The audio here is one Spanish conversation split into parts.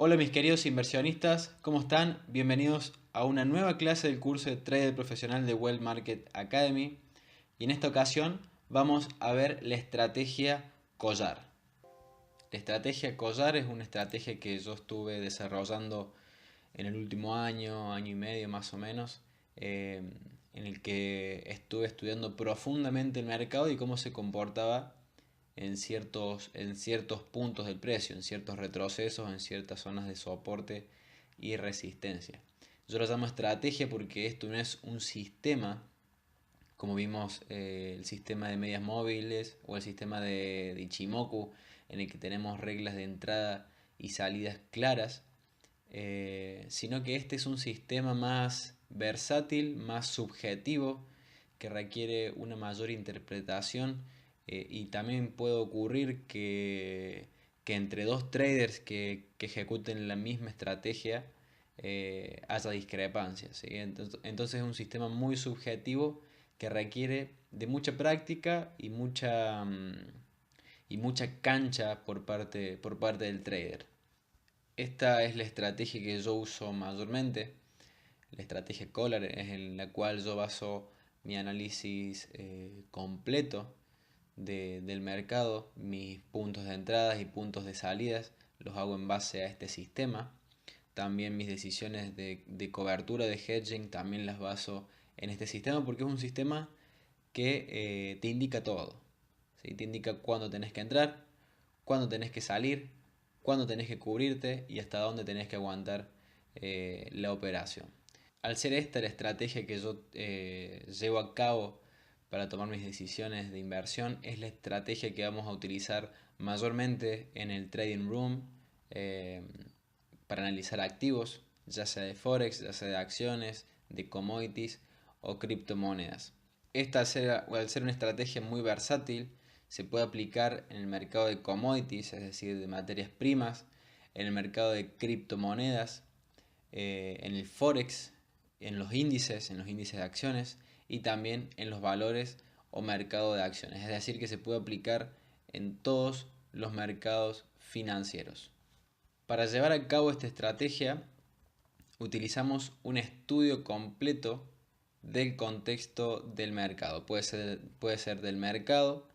Hola mis queridos inversionistas, ¿cómo están? Bienvenidos a una nueva clase del curso de Trader Profesional de Wealth Market Academy. Y en esta ocasión vamos a ver la estrategia collar. La estrategia collar es una estrategia que yo estuve desarrollando en el último año, año y medio más o menos, en el que estuve estudiando profundamente el mercado y cómo se comportaba en ciertos puntos del precio, en ciertos retrocesos, en ciertas zonas de soporte y resistencia. Yo lo llamo estrategia porque esto no es un sistema, como vimos el sistema de medias móviles o el sistema de Ichimoku, en el que tenemos reglas de entrada y salidas claras, sino que este es un sistema más versátil, más subjetivo, que requiere una mayor interpretación y también puede ocurrir que entre dos traders que ejecuten la misma estrategia haya discrepancias, ¿sí? Entonces es un sistema muy subjetivo que requiere de mucha práctica y mucha cancha por parte del trader. Esta es la estrategia que yo uso mayormente. La estrategia Collar es en la cual yo baso mi análisis completo del mercado, mis puntos de entradas y puntos de salidas, los hago en base a este sistema. También mis decisiones de cobertura de hedging también las baso en este sistema porque es un sistema que te indica todo. ¿Sí? Te indica cuándo tenés que entrar, cuándo tenés que salir, cuándo tenés que cubrirte y hasta dónde tenés que aguantar la operación. Al ser esta la estrategia que yo llevo a cabo para tomar mis decisiones de inversión, es la estrategia que vamos a utilizar mayormente en el trading room eh, para analizar activos, ya sea de forex, ya sea de acciones, de commodities o criptomonedas. Esta al ser una estrategia muy versátil, se puede aplicar en el mercado de commodities, es decir, de materias primas, en el mercado de criptomonedas, en el forex, en los índices de acciones y también en los valores o mercado de acciones. Es decir, que se puede aplicar en todos los mercados financieros. Para llevar a cabo esta estrategia utilizamos un estudio completo del contexto del mercado. Puede ser del mercado,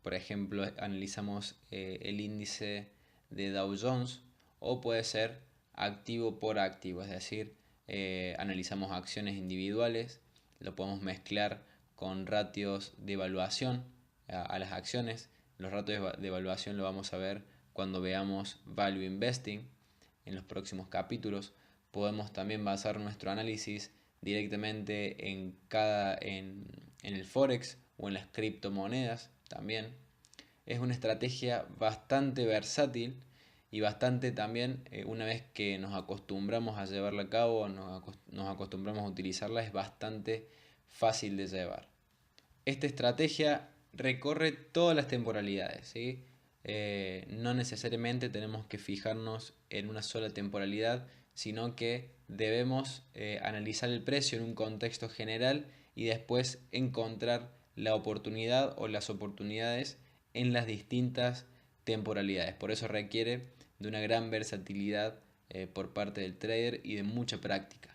por ejemplo, analizamos el índice de Dow Jones, o puede ser activo por activo, es decir, analizamos acciones individuales, lo podemos mezclar con ratios de evaluación a las acciones. Los ratios de evaluación lo vamos a ver cuando veamos Value Investing en los próximos capítulos. Podemos también basar nuestro análisis directamente en el Forex o en las criptomonedas también. Es una estrategia bastante versátil y bastante también, una vez que nos acostumbramos a llevarla a cabo, nos acostumbramos a utilizarla, es bastante fácil de llevar. Esta estrategia recorre todas las temporalidades, ¿sí? No necesariamente tenemos que fijarnos en una sola temporalidad, sino que debemos analizar el precio en un contexto general y después encontrar la oportunidad o las oportunidades en las distintas temporalidades. Por eso requiere de una gran versatilidad por parte del trader y de mucha práctica.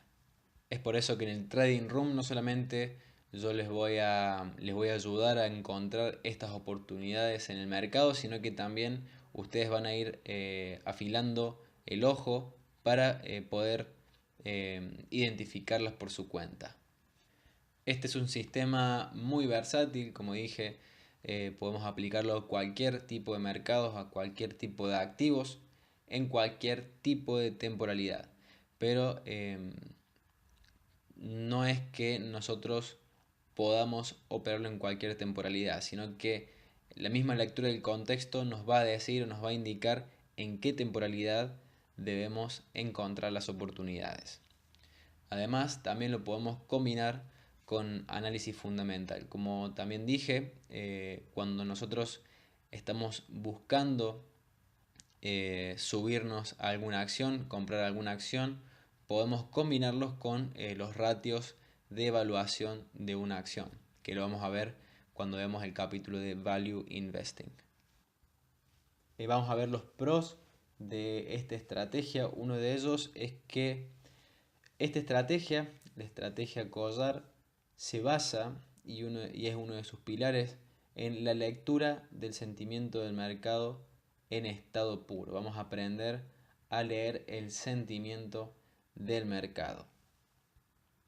Es por eso que en el Trading Room no solamente yo les voy a ayudar a encontrar estas oportunidades en el mercado, sino que también ustedes van a ir afilando el ojo para poder identificarlas por su cuenta. Este es un sistema muy versátil, como dije, podemos aplicarlo a cualquier tipo de mercados, a cualquier tipo de activos, en cualquier tipo de temporalidad. Pero no es que nosotros podamos operarlo en cualquier temporalidad, sino que la misma lectura del contexto nos va a decir o nos va a indicar en qué temporalidad debemos encontrar las oportunidades. Además, también lo podemos combinar con análisis fundamental. Como también dije, cuando nosotros estamos buscando subirnos a alguna acción, comprar alguna acción, podemos combinarlos con los ratios de evaluación de una acción, que lo vamos a ver cuando vemos el capítulo de Value Investing. Vamos a ver los pros de esta estrategia. Uno de ellos es que esta estrategia, la estrategia Collar, se basa, y es uno de sus pilares, en la lectura del sentimiento del mercado en estado puro. Vamos a aprender a leer el sentimiento del mercado.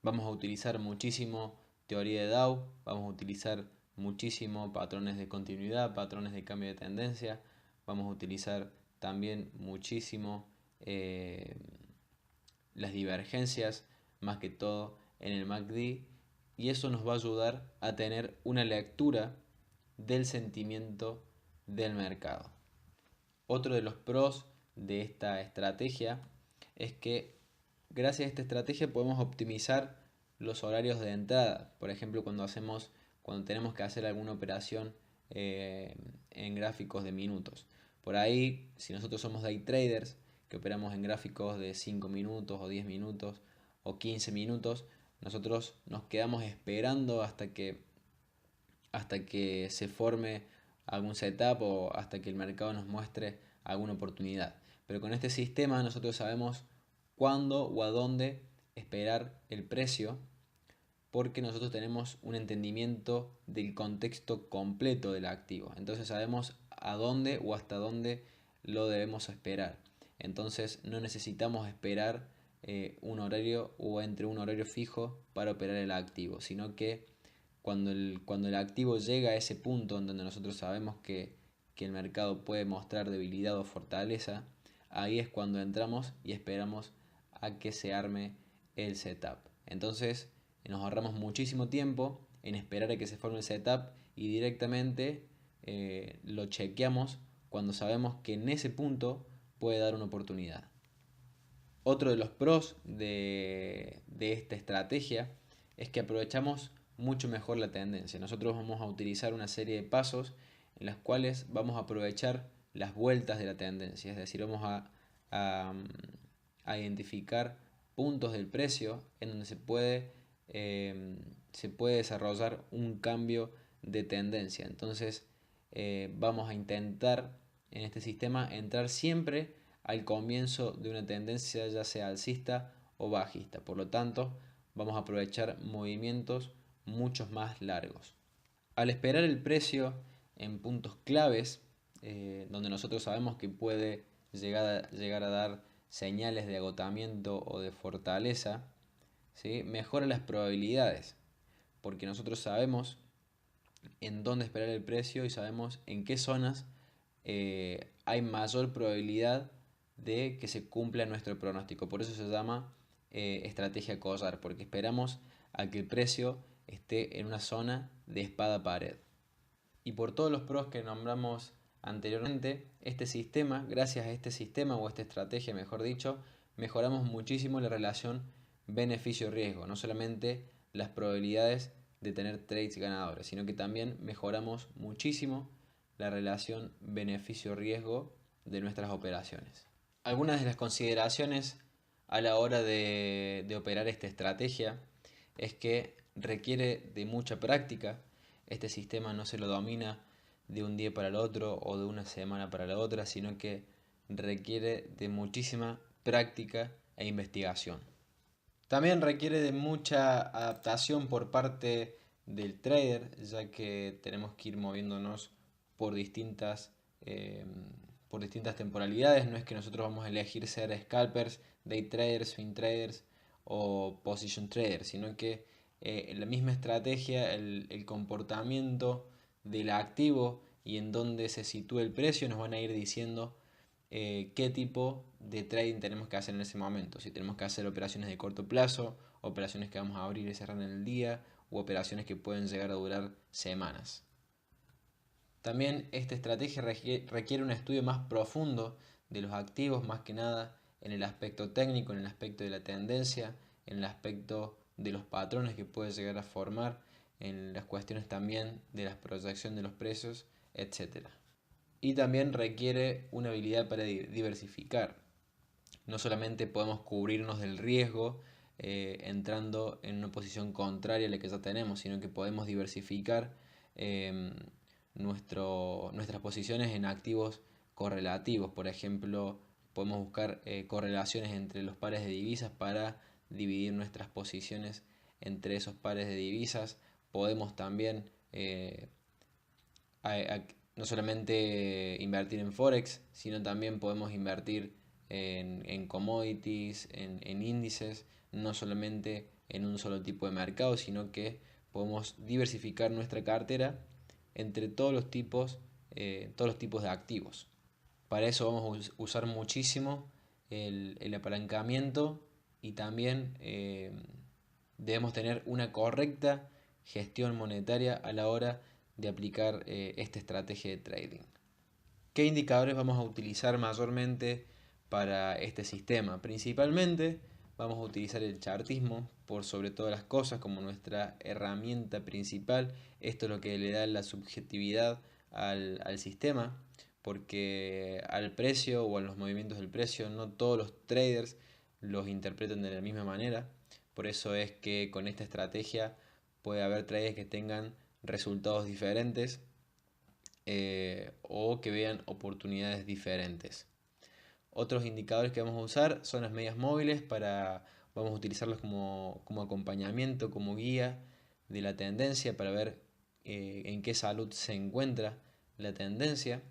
Vamos a utilizar muchísimo teoría de Dow, vamos a utilizar muchísimo patrones de continuidad, patrones de cambio de tendencia, vamos a utilizar también muchísimo las divergencias, más que todo en el MACD, y eso nos va a ayudar a tener una lectura del sentimiento del mercado. Otro de los pros de esta estrategia es que gracias a esta estrategia podemos optimizar los horarios de entrada. Por ejemplo, cuando tenemos que hacer alguna operación en gráficos de minutos. Por ahí, si nosotros somos day traders, que operamos en gráficos de 5 minutos o 10 minutos o 15 minutos, nosotros nos quedamos esperando hasta que se forme algún setup o hasta que el mercado nos muestre alguna oportunidad. Pero con este sistema nosotros sabemos cuándo o a dónde esperar el precio, porque nosotros tenemos un entendimiento del contexto completo del activo. Entonces sabemos a dónde o hasta dónde lo debemos esperar. Entonces no necesitamos esperar un horario o entre un horario fijo para operar el activo, sino que cuando el activo llega a ese punto en donde nosotros sabemos que el mercado puede mostrar debilidad o fortaleza, ahí es cuando entramos y esperamos a que se arme el setup. Entonces nos ahorramos muchísimo tiempo en esperar a que se forme el setup y directamente lo chequeamos cuando sabemos que en ese punto puede dar una oportunidad. Otro de los pros de esta estrategia es que aprovechamos mucho mejor la tendencia. Nosotros vamos a utilizar una serie de pasos en las cuales vamos a aprovechar las vueltas de la tendencia, es decir, vamos a identificar puntos del precio en donde se puede desarrollar un cambio de tendencia. Entonces vamos a intentar en este sistema entrar siempre al comienzo de una tendencia, ya sea alcista o bajista. Por lo tanto, vamos a aprovechar movimientos mucho más largos. Al esperar el precio en puntos claves, donde nosotros sabemos que puede llegar a dar señales de agotamiento o de fortaleza, ¿sí? Mejora las probabilidades, porque nosotros sabemos en dónde esperar el precio y sabemos en qué zonas hay mayor probabilidad de que se cumpla nuestro pronóstico. Por eso se llama estrategia Collar, porque esperamos a que el precio esté en una zona de espada pared. Y por todos los pros que nombramos anteriormente, este sistema, gracias a este sistema o esta estrategia, mejor dicho, mejoramos muchísimo la relación beneficio-riesgo, no solamente las probabilidades de tener trades ganadores, sino que también mejoramos muchísimo la relación beneficio-riesgo de nuestras operaciones. Algunas de las consideraciones a la hora de operar esta estrategia es que requiere de mucha práctica. Este sistema no se lo domina de un día para el otro o de una semana para la otra, sino que requiere de muchísima práctica e investigación. También requiere de mucha adaptación por parte del trader, ya que tenemos que ir moviéndonos por distintas, eh, por distintas temporalidades. No es que nosotros vamos a elegir ser scalpers, day traders, swing traders o position traders, sino que la misma estrategia, el comportamiento del activo y en dónde se sitúa el precio nos van a ir diciendo qué tipo de trading tenemos que hacer en ese momento. Si tenemos que hacer operaciones de corto plazo, operaciones que vamos a abrir y cerrar en el día, u operaciones que pueden llegar a durar semanas. También esta estrategia requiere un estudio más profundo de los activos, más que nada en el aspecto técnico, en el aspecto de la tendencia, en el aspecto de los patrones que puede llegar a formar, en las cuestiones también de la proyección de los precios, etc. Y también requiere una habilidad para diversificar. No solamente podemos cubrirnos del riesgo entrando en una posición contraria a la que ya tenemos, sino que podemos diversificar nuestras posiciones en activos correlativos, por ejemplo podemos buscar correlaciones entre los pares de divisas para dividir nuestras posiciones entre esos pares de divisas. Podemos también no solamente invertir en Forex, sino también podemos invertir en commodities, en índices, no solamente en un solo tipo de mercado, sino que podemos diversificar nuestra cartera entre todos los tipos de activos. Para eso vamos a usar muchísimo el apalancamiento y también debemos tener una correcta gestión monetaria a la hora de aplicar esta estrategia de trading. ¿Qué indicadores vamos a utilizar mayormente para este sistema? Principalmente vamos a utilizar el chartismo por sobre todas las cosas como nuestra herramienta principal. Esto es lo que le da la subjetividad al sistema, porque al precio o a los movimientos del precio no todos los traders los interpretan de la misma manera. Por eso es que con esta estrategia puede haber traders que tengan resultados diferentes o que vean oportunidades diferentes. Otros indicadores que vamos a usar son las medias móviles vamos a utilizarlos como acompañamiento, como guía de la tendencia para ver en qué salud se encuentra la tendencia.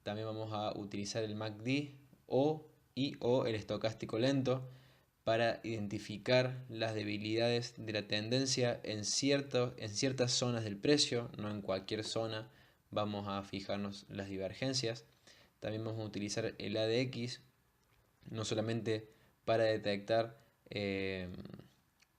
También vamos a utilizar el MACD o el estocástico lento para identificar las debilidades de la tendencia en ciertas zonas del precio, no en cualquier zona vamos a fijarnos las divergencias. También vamos a utilizar el ADX, no solamente para detectar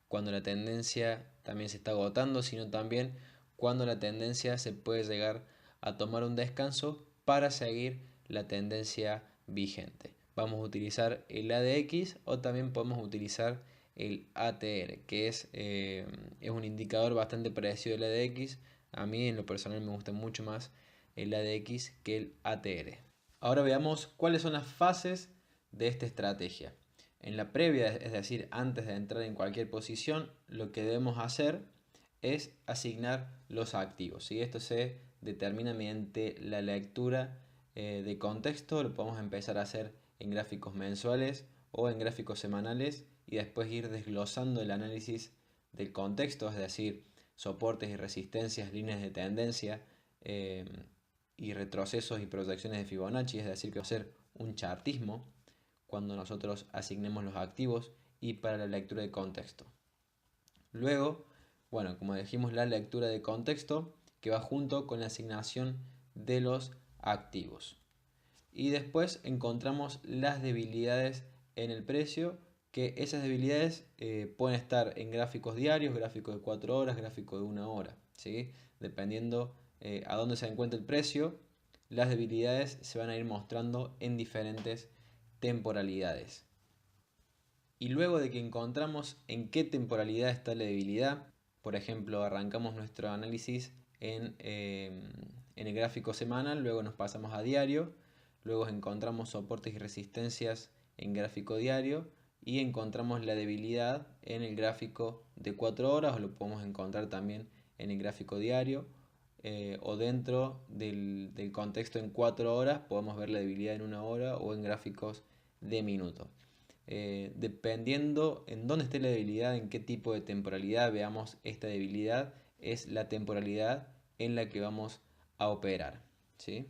cuando la tendencia también se está agotando, sino también cuando la tendencia se puede llegar a tomar un descanso para seguir la tendencia vigente. Vamos a utilizar el ADX o también podemos utilizar el ATR, que es un indicador bastante parecido al ADX. A mí en lo personal me gusta mucho más el ADX que el ATR. Ahora veamos cuáles son las fases de esta estrategia. En la previa, es decir, antes de entrar en cualquier posición, lo que debemos hacer es asignar los activos. Y esto se determina mediante la lectura de contexto. Lo podemos empezar a hacer en gráficos mensuales o en gráficos semanales y después ir desglosando el análisis del contexto, es decir, soportes y resistencias, líneas de tendencia y retrocesos y proyecciones de Fibonacci, es decir, que va a ser un chartismo cuando nosotros asignemos los activos y para la lectura de contexto. Luego, bueno, como dijimos, la lectura de contexto que va junto con la asignación de los activos. Y después encontramos las debilidades en el precio, que esas debilidades pueden estar en gráficos diarios, gráficos de 4 horas, gráficos de 1 hora, ¿sí? Dependiendo a dónde se encuentra el precio, las debilidades se van a ir mostrando en diferentes temporalidades. Y luego de que encontramos en qué temporalidad está la debilidad, por ejemplo, arrancamos nuestro análisis en el gráfico semanal, luego nos pasamos a diario, luego encontramos soportes y resistencias en gráfico diario y encontramos la debilidad en el gráfico de 4 horas, o lo podemos encontrar también en el gráfico diario, o dentro del contexto en 4 horas podemos ver la debilidad en 1 hora o en gráficos de minuto. Dependiendo en dónde esté la debilidad, en qué tipo de temporalidad veamos esta debilidad, es la temporalidad en la que vamos a operar, ¿sí?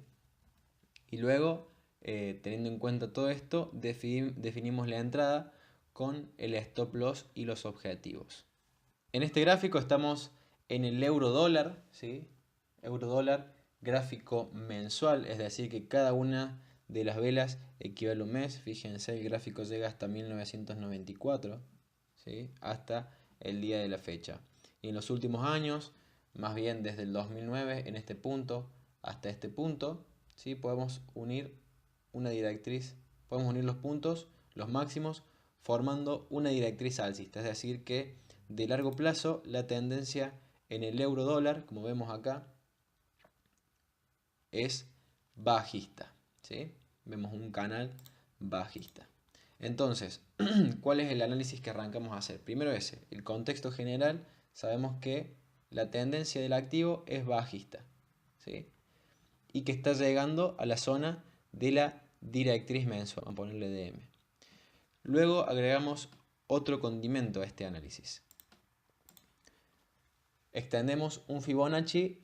Y luego, teniendo en cuenta todo esto, definimos la entrada con el stop loss y los objetivos. En este gráfico estamos en el euro dólar, ¿sí? Euro dólar, gráfico mensual, es decir que cada una de las velas equivale a un mes. Fíjense, el gráfico llega hasta 1994, ¿sí? Hasta el día de la fecha. Y en los últimos años, más bien desde el 2009, en este punto hasta este punto, ¿sí? Podemos unir una directriz, podemos unir los puntos, los máximos, formando una directriz alcista. Es decir que de largo plazo la tendencia en el euro dólar, como vemos acá, es bajista, ¿sí? Vemos un canal bajista. Entonces, ¿cuál es el análisis que arrancamos a hacer? Primero ese, el contexto general. Sabemos que la tendencia del activo es bajista, ¿sí? Y que está llegando a la zona de la directriz mensual, vamos a ponerle DM. Luego agregamos otro condimento a este análisis. Extendemos un Fibonacci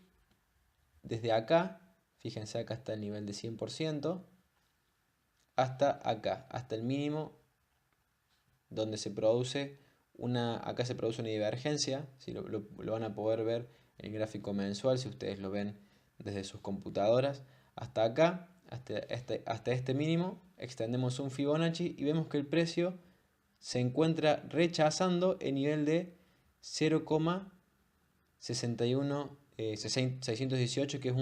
desde acá, fíjense acá está el nivel de 100%, hasta acá, hasta el mínimo donde se produce acá se produce una divergencia, ¿sí? Lo van a poder ver en el gráfico mensual si ustedes lo ven desde sus computadoras. Hasta acá, hasta este mínimo, extendemos un Fibonacci y vemos que el precio se encuentra rechazando el nivel de 0,618, que es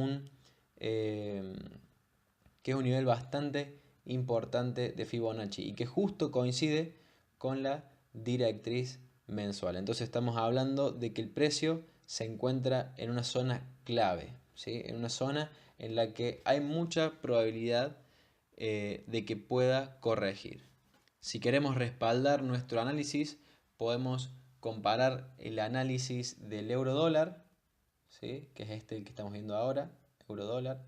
un nivel bastante importante de Fibonacci y que justo coincide con la directriz mensual. Entonces estamos hablando de que el precio se encuentra en una zona clave, ¿sí? En una zona en la que hay mucha probabilidad de que pueda corregir. Si queremos respaldar nuestro análisis, podemos comparar el análisis del euro dólar, ¿sí? Que es este el que estamos viendo ahora, euro dólar,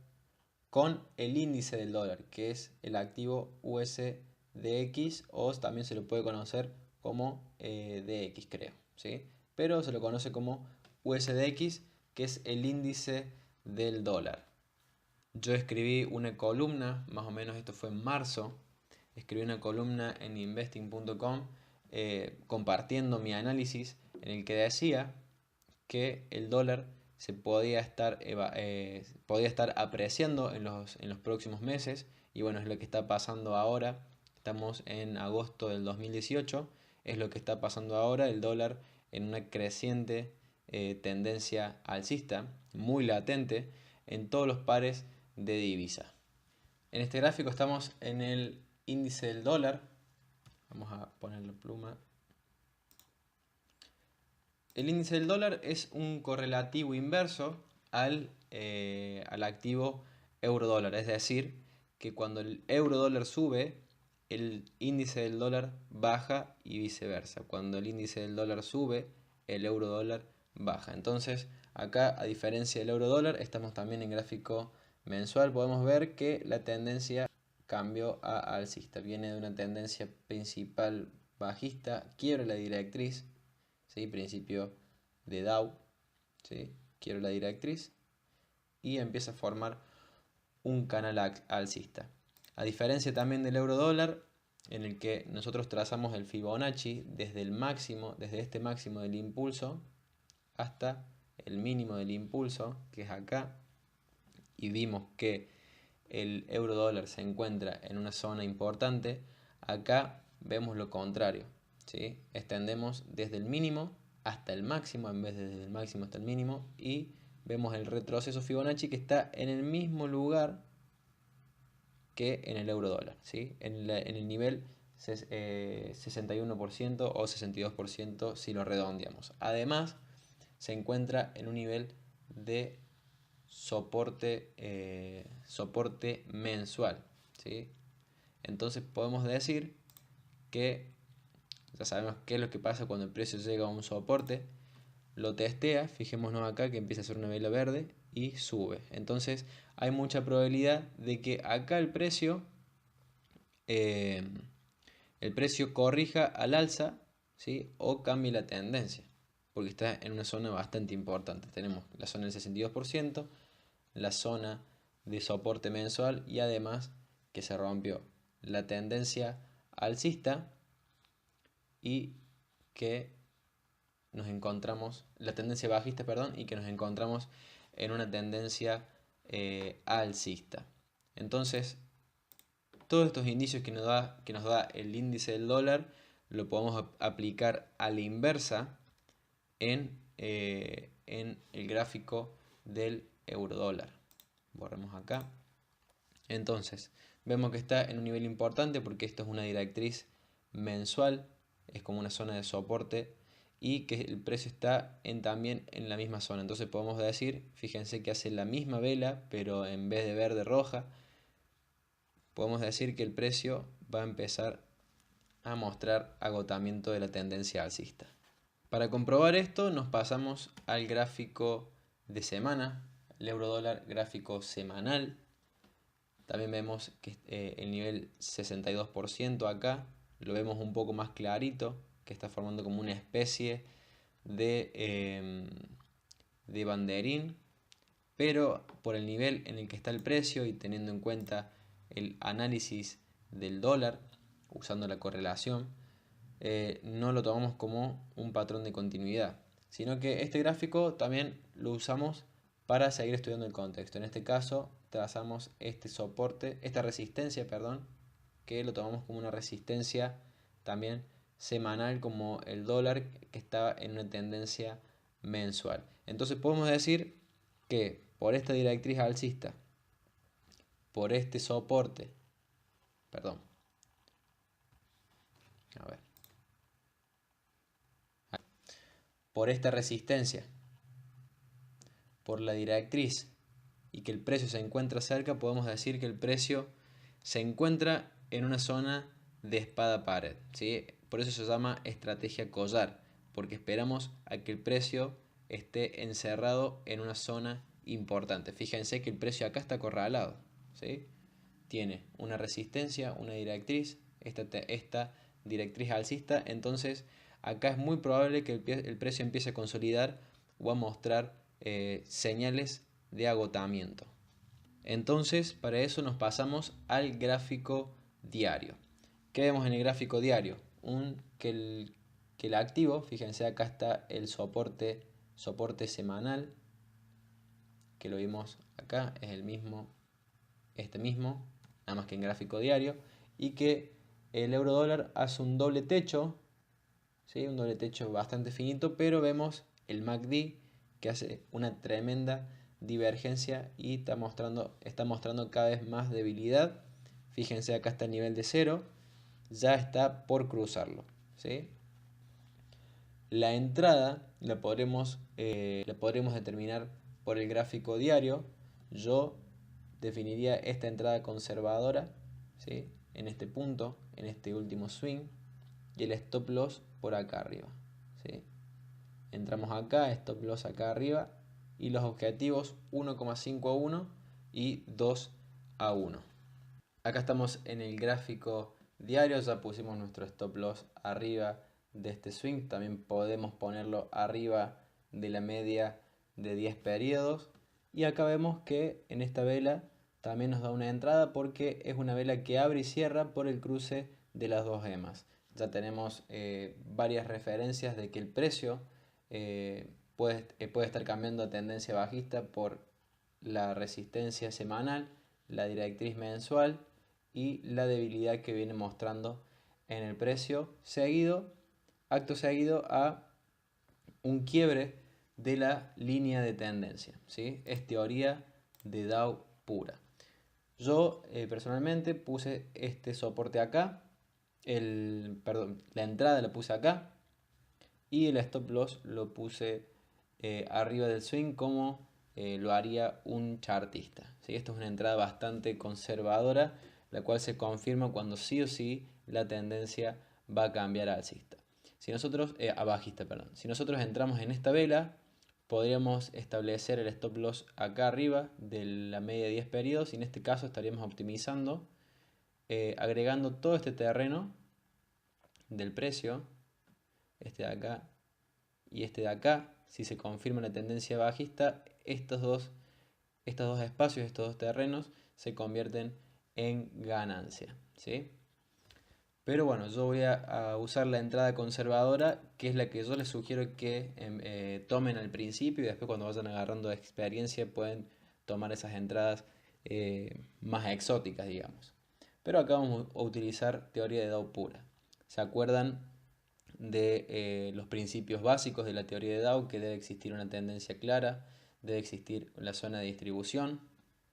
con el índice del dólar, que es el activo USDX, o también se lo puede conocer como DX, creo, ¿sí? Pero se lo conoce como USDX, que es el índice del dólar. Yo escribí una columna, más o menos esto fue en marzo, escribí una columna en investing.com compartiendo mi análisis en el que decía que el dólar se podía estar apreciando en los próximos meses, y bueno, es lo que está pasando ahora. Estamos en agosto del 2018, es lo que está pasando ahora, el dólar en una creciente tendencia alcista, muy latente en todos los pares de divisa. En este gráfico estamos en el índice del dólar, vamos a poner la pluma. El índice del dólar es un correlativo inverso al activo euro dólar, es decir, que cuando el euro dólar sube, el índice del dólar baja y viceversa. Cuando el índice del dólar sube, el euro dólar baja. Entonces, acá, a diferencia del euro dólar, estamos también en gráfico mensual. Podemos ver que la tendencia cambió a alcista. Viene de una tendencia principal bajista, quiebra la directriz, ¿sí? Principio de Dow, ¿sí? Quiero la directriz y empieza a formar un canal alcista. A diferencia también del euro dólar, en el que nosotros trazamos el Fibonacci desde el máximo, desde este máximo del impulso hasta el mínimo del impulso, que es acá, y vimos que el euro dólar se encuentra en una zona importante. Acá vemos lo contrario, ¿sí? Extendemos desde el mínimo hasta el máximo en vez de desde el máximo hasta el mínimo, y vemos el retroceso Fibonacci que está en el mismo lugar que en el euro dólar, ¿sí? En el nivel 61% o 62% si lo redondeamos. Además, se encuentra en un nivel de soporte mensual, ¿sí? Entonces podemos decir que ya sabemos qué es lo que pasa cuando el precio llega a un soporte, lo testea, fijémonos acá que empieza a hacer una vela verde y sube. Entonces hay mucha probabilidad de que acá el precio corrija al alza, ¿sí? O cambie la tendencia, porque está en una zona bastante importante. Tenemos la zona del 62%, la zona de soporte mensual, y además que se rompió la tendencia alcista y que nos encontramos, la tendencia bajista, perdón, y que nos encontramos en una tendencia alcista. Entonces, todos estos indicios que nos da el índice del dólar lo podemos aplicar a la inversa en el gráfico del euro dólar. Borremos acá. Entonces, vemos que está en un nivel importante porque esto es una directriz mensual, es como una zona de soporte, y que el precio está también en la misma zona. Entonces podemos decir, fíjense que hace la misma vela, pero en vez de verde roja, podemos decir que el precio va a empezar a mostrar agotamiento de la tendencia alcista. Para comprobar esto nos pasamos al gráfico de semana, el euro dólar gráfico semanal. También vemos que el nivel 62% acá, lo vemos un poco más clarito, que está formando como una especie de banderín, pero por el nivel en el que está el precio y teniendo en cuenta el análisis del dólar, usando la correlación, no lo tomamos como un patrón de continuidad, sino que este gráfico también lo usamos para seguir estudiando el contexto. En este caso trazamos este soporte, esta resistencia, perdón, que lo tomamos como una resistencia también semanal, como el dólar que está en una tendencia mensual. Entonces podemos decir que por esta directriz alcista, por este soporte, perdón, a ver, por esta resistencia, por la directriz y que el precio se encuentra cerca, podemos decir que el precio se encuentra en una zona de espada pared, ¿sí? Por eso se llama estrategia collar, porque esperamos a que el precio esté encerrado en una zona importante. Fíjense que el precio acá está acorralado, ¿sí? Tiene una resistencia, una directriz, esta directriz alcista, entonces acá es muy probable que el precio empiece a consolidar o a mostrar señales de agotamiento. Entonces, para eso nos pasamos al gráfico diario. ¿Qué vemos en el gráfico diario? Que el activo, fíjense acá está el soporte semanal, que lo vimos acá, es el mismo, este mismo, nada más que en gráfico diario, y que el euro dólar hace un doble techo, ¿sí? Un doble techo bastante finito, pero vemos el MACD que hace una tremenda divergencia y está mostrando cada vez más debilidad. Fíjense, acá está el nivel de 0, ya está por cruzarlo, ¿sí? La entrada la podremos determinar por el gráfico diario. Yo definiría esta entrada conservadora, ¿sí? En este punto, en este último swing, y el stop loss por acá arriba, ¿sí? Entramos acá, stop loss acá arriba, y los objetivos 1,5 a 1 y 2 a 1. Acá estamos en el gráfico diario, ya pusimos nuestro stop loss arriba de este swing, también podemos ponerlo arriba de la media de 10 periodos, y acá vemos que en esta vela también nos da una entrada porque es una vela que abre y cierra por el cruce de las dos gemas. Ya tenemos varias referencias de que el precio puede estar cambiando a tendencia bajista por la resistencia semanal, la directriz mensual y la debilidad que viene mostrando en el precio, acto seguido a un quiebre de la línea de tendencia, ¿sí? Es teoría de Dow pura. Yo personalmente puse este soporte acá, la entrada la puse acá y el stop loss lo puse arriba del swing como lo haría un chartista, ¿sí? Esto es una entrada bastante conservadora, la cual se confirma cuando sí o sí la tendencia va a cambiar alcista. Si nosotros, a bajista, perdón. Si nosotros entramos en esta vela, podríamos establecer el stop loss acá arriba de la media de 10 periodos y en este caso estaríamos optimizando, agregando todo este terreno del precio, este de acá y este de acá. Si se confirma la tendencia bajista, estos dos espacios, estos dos terrenos se convierten en ganancia, ¿sí? Pero bueno, yo voy a usar la entrada conservadora, que es la que yo les sugiero que tomen al principio y después cuando vayan agarrando experiencia pueden tomar esas entradas más exóticas, digamos. Pero acá vamos a utilizar teoría de Dow pura. ¿Se acuerdan de los principios básicos de la teoría de Dow? Que debe existir una tendencia clara, debe existir la zona de distribución,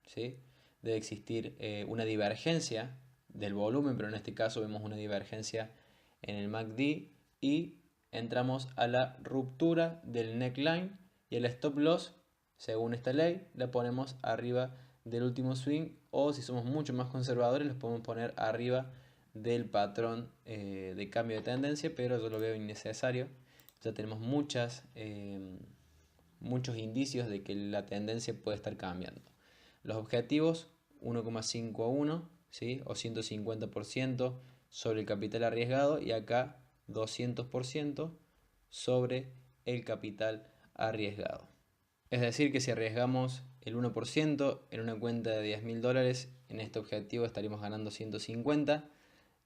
¿sí? Debe existir una divergencia del volumen, pero en este caso vemos una divergencia en el MACD y entramos a la ruptura del neckline y el stop loss, según esta ley, la ponemos arriba del último swing o si somos mucho más conservadores los podemos poner arriba del patrón de cambio de tendencia, pero yo lo veo innecesario. Ya tenemos muchos indicios de que la tendencia puede estar cambiando. Los objetivos 1,5 a 1, ¿sí? O 150% sobre el capital arriesgado, y acá 200% sobre el capital arriesgado. Es decir, que si arriesgamos el 1% en una cuenta de $10.000, en este objetivo estaríamos ganando 150,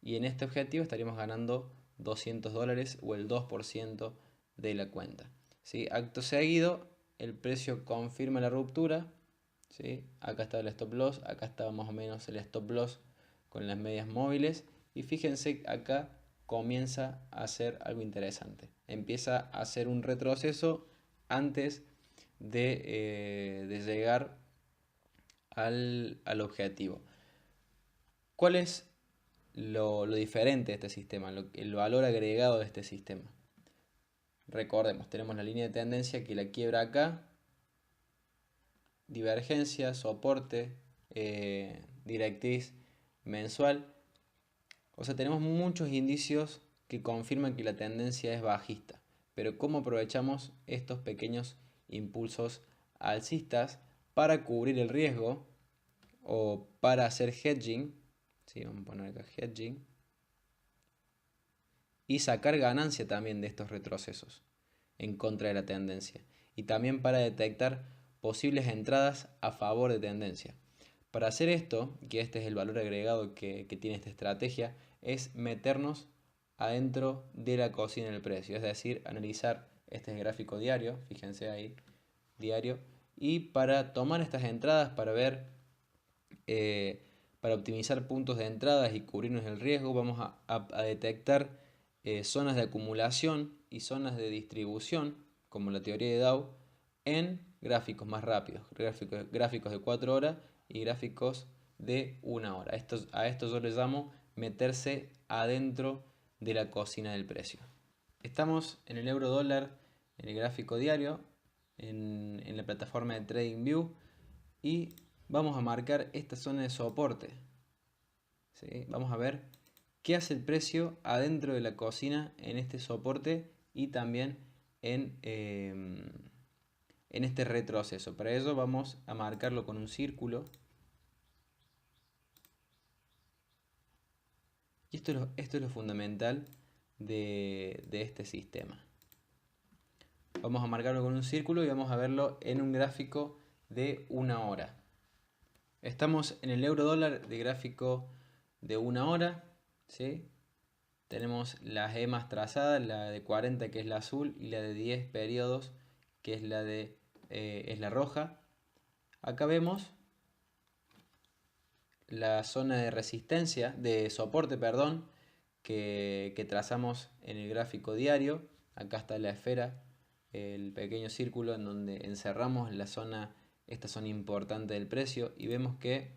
y en este objetivo estaríamos ganando $200 o el 2% de la cuenta, ¿sí? Acto seguido, el precio confirma la ruptura, ¿sí? Acá está el stop loss, acá está más o menos el stop loss con las medias móviles, y fíjense, acá comienza a hacer algo interesante. Empieza a hacer un retroceso antes de llegar al objetivo. ¿Cuál es lo diferente de este sistema, el valor agregado de este sistema? Recordemos, tenemos la línea de tendencia que la quiebra acá, divergencia, soporte, directriz mensual. O sea, tenemos muchos indicios que confirman que la tendencia es bajista. Pero ¿cómo aprovechamos estos pequeños impulsos alcistas para cubrir el riesgo o para hacer hedging? ¿Sí? Vamos a poner acá hedging. Y sacar ganancia también de estos retrocesos en contra de la tendencia. Y también para detectar posibles entradas a favor de tendencia. Para hacer esto, que este es el valor agregado que tiene esta estrategia, es meternos adentro de la cocina del precio. Es decir, analizar este gráfico diario, fíjense ahí, diario. Y para tomar estas entradas, para ver, para optimizar puntos de entradas y cubrirnos el riesgo, vamos a detectar zonas de acumulación y zonas de distribución, como la teoría de Dow, en gráficos más rápidos, gráficos de 4 horas y gráficos de 1 hora. A esto yo le llamo meterse adentro de la cocina del precio. Estamos en el euro dólar, en el gráfico diario, en la plataforma de TradingView, y vamos a marcar esta zona de soporte, ¿sí? Vamos a ver qué hace el precio adentro de la cocina en este soporte y también en este retroceso. Para ello vamos a marcarlo con un círculo. Y esto es lo fundamental de este sistema. Vamos a marcarlo con un círculo y vamos a verlo en un gráfico de 1 hora. Estamos en el euro dólar de gráfico de 1 hora, ¿sí? Tenemos las EMAs trazadas, la de 40 que es la azul y la de 10 periodos que es la roja. Acá vemos la zona de resistencia, de soporte, perdón, que trazamos en el gráfico diario. Acá está la esfera, el pequeño círculo en donde encerramos esta zona importante del precio, y vemos que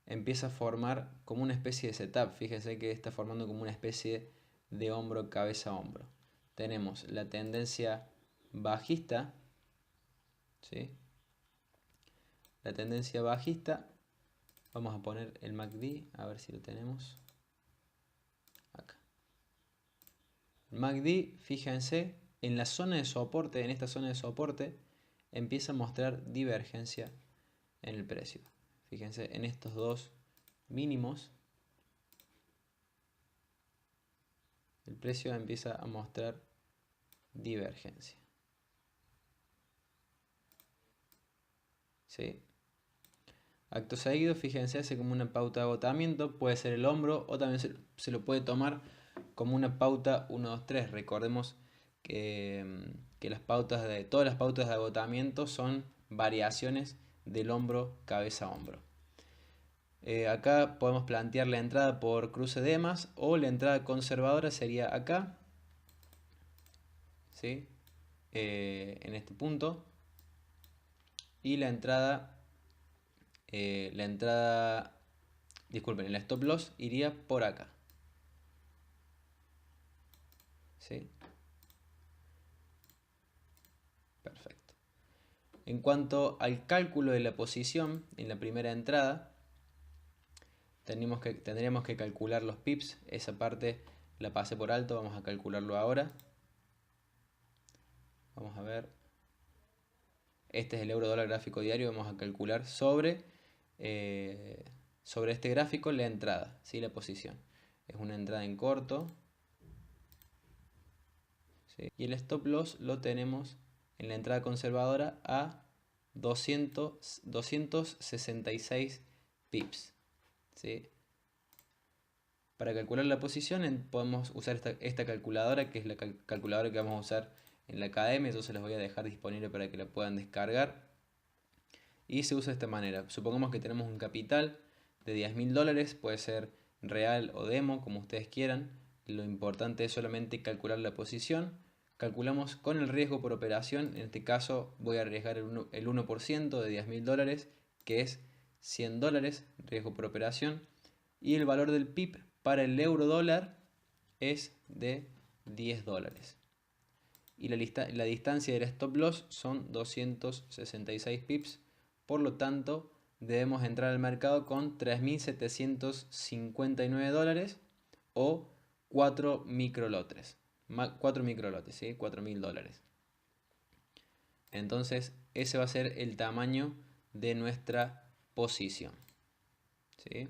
empieza a formar como una especie de setup. Fíjense que está formando como una especie de hombro, cabeza, hombro. Tenemos la tendencia bajista, ¿sí? La tendencia bajista. Vamos a poner el MACD, a ver si lo tenemos. Acá. El MACD, fíjense, en la zona de soporte, en esta zona de soporte, empieza a mostrar divergencia en el precio. Fíjense en estos dos mínimos. El precio empieza a mostrar divergencia. ¿Sí? Acto seguido, fíjense, hace como una pauta de agotamiento. Puede ser el hombro o también se lo puede tomar como una pauta 1, 2, 3. Recordemos que todas las pautas de agotamiento son variaciones del hombro, cabeza, hombro. Acá podemos plantear la entrada por cruce de EMAs, o la entrada conservadora sería acá, ¿sí? En este punto, y disculpen, el stop loss iría por acá, ¿sí? Perfecto. En cuanto al cálculo de la posición en la primera entrada, tendríamos que calcular los pips. Esa parte la pasé por alto, vamos a calcularlo ahora. Vamos a ver. Este es el euro dólar gráfico diario, vamos a calcular sobre sobre este gráfico la entrada, ¿sí? La posición. Es una entrada en corto. ¿Sí? Y el stop loss lo tenemos en la entrada conservadora a 266 pips. ¿Sí? Para calcular la posición podemos usar esta calculadora, que es la calculadora que vamos a usar en la academia. Yo se las voy a dejar disponible para que la puedan descargar. Y se usa de esta manera. Supongamos que tenemos un capital de $10.000, puede ser real o demo, como ustedes quieran. Lo importante es solamente calcular la posición. Calculamos con el riesgo por operación. En este caso voy a arriesgar el 1% de $10.000, que es $100, riesgo por operación. Y el valor del PIB para el euro dólar es de $10. Y la distancia del stop loss son 266 pips. Por lo tanto, debemos entrar al mercado con $3.759 o 4 microlotes. 4 microlotes, ¿sí? $4.000. Entonces, ese va a ser el tamaño de nuestra posición. ¿Sí?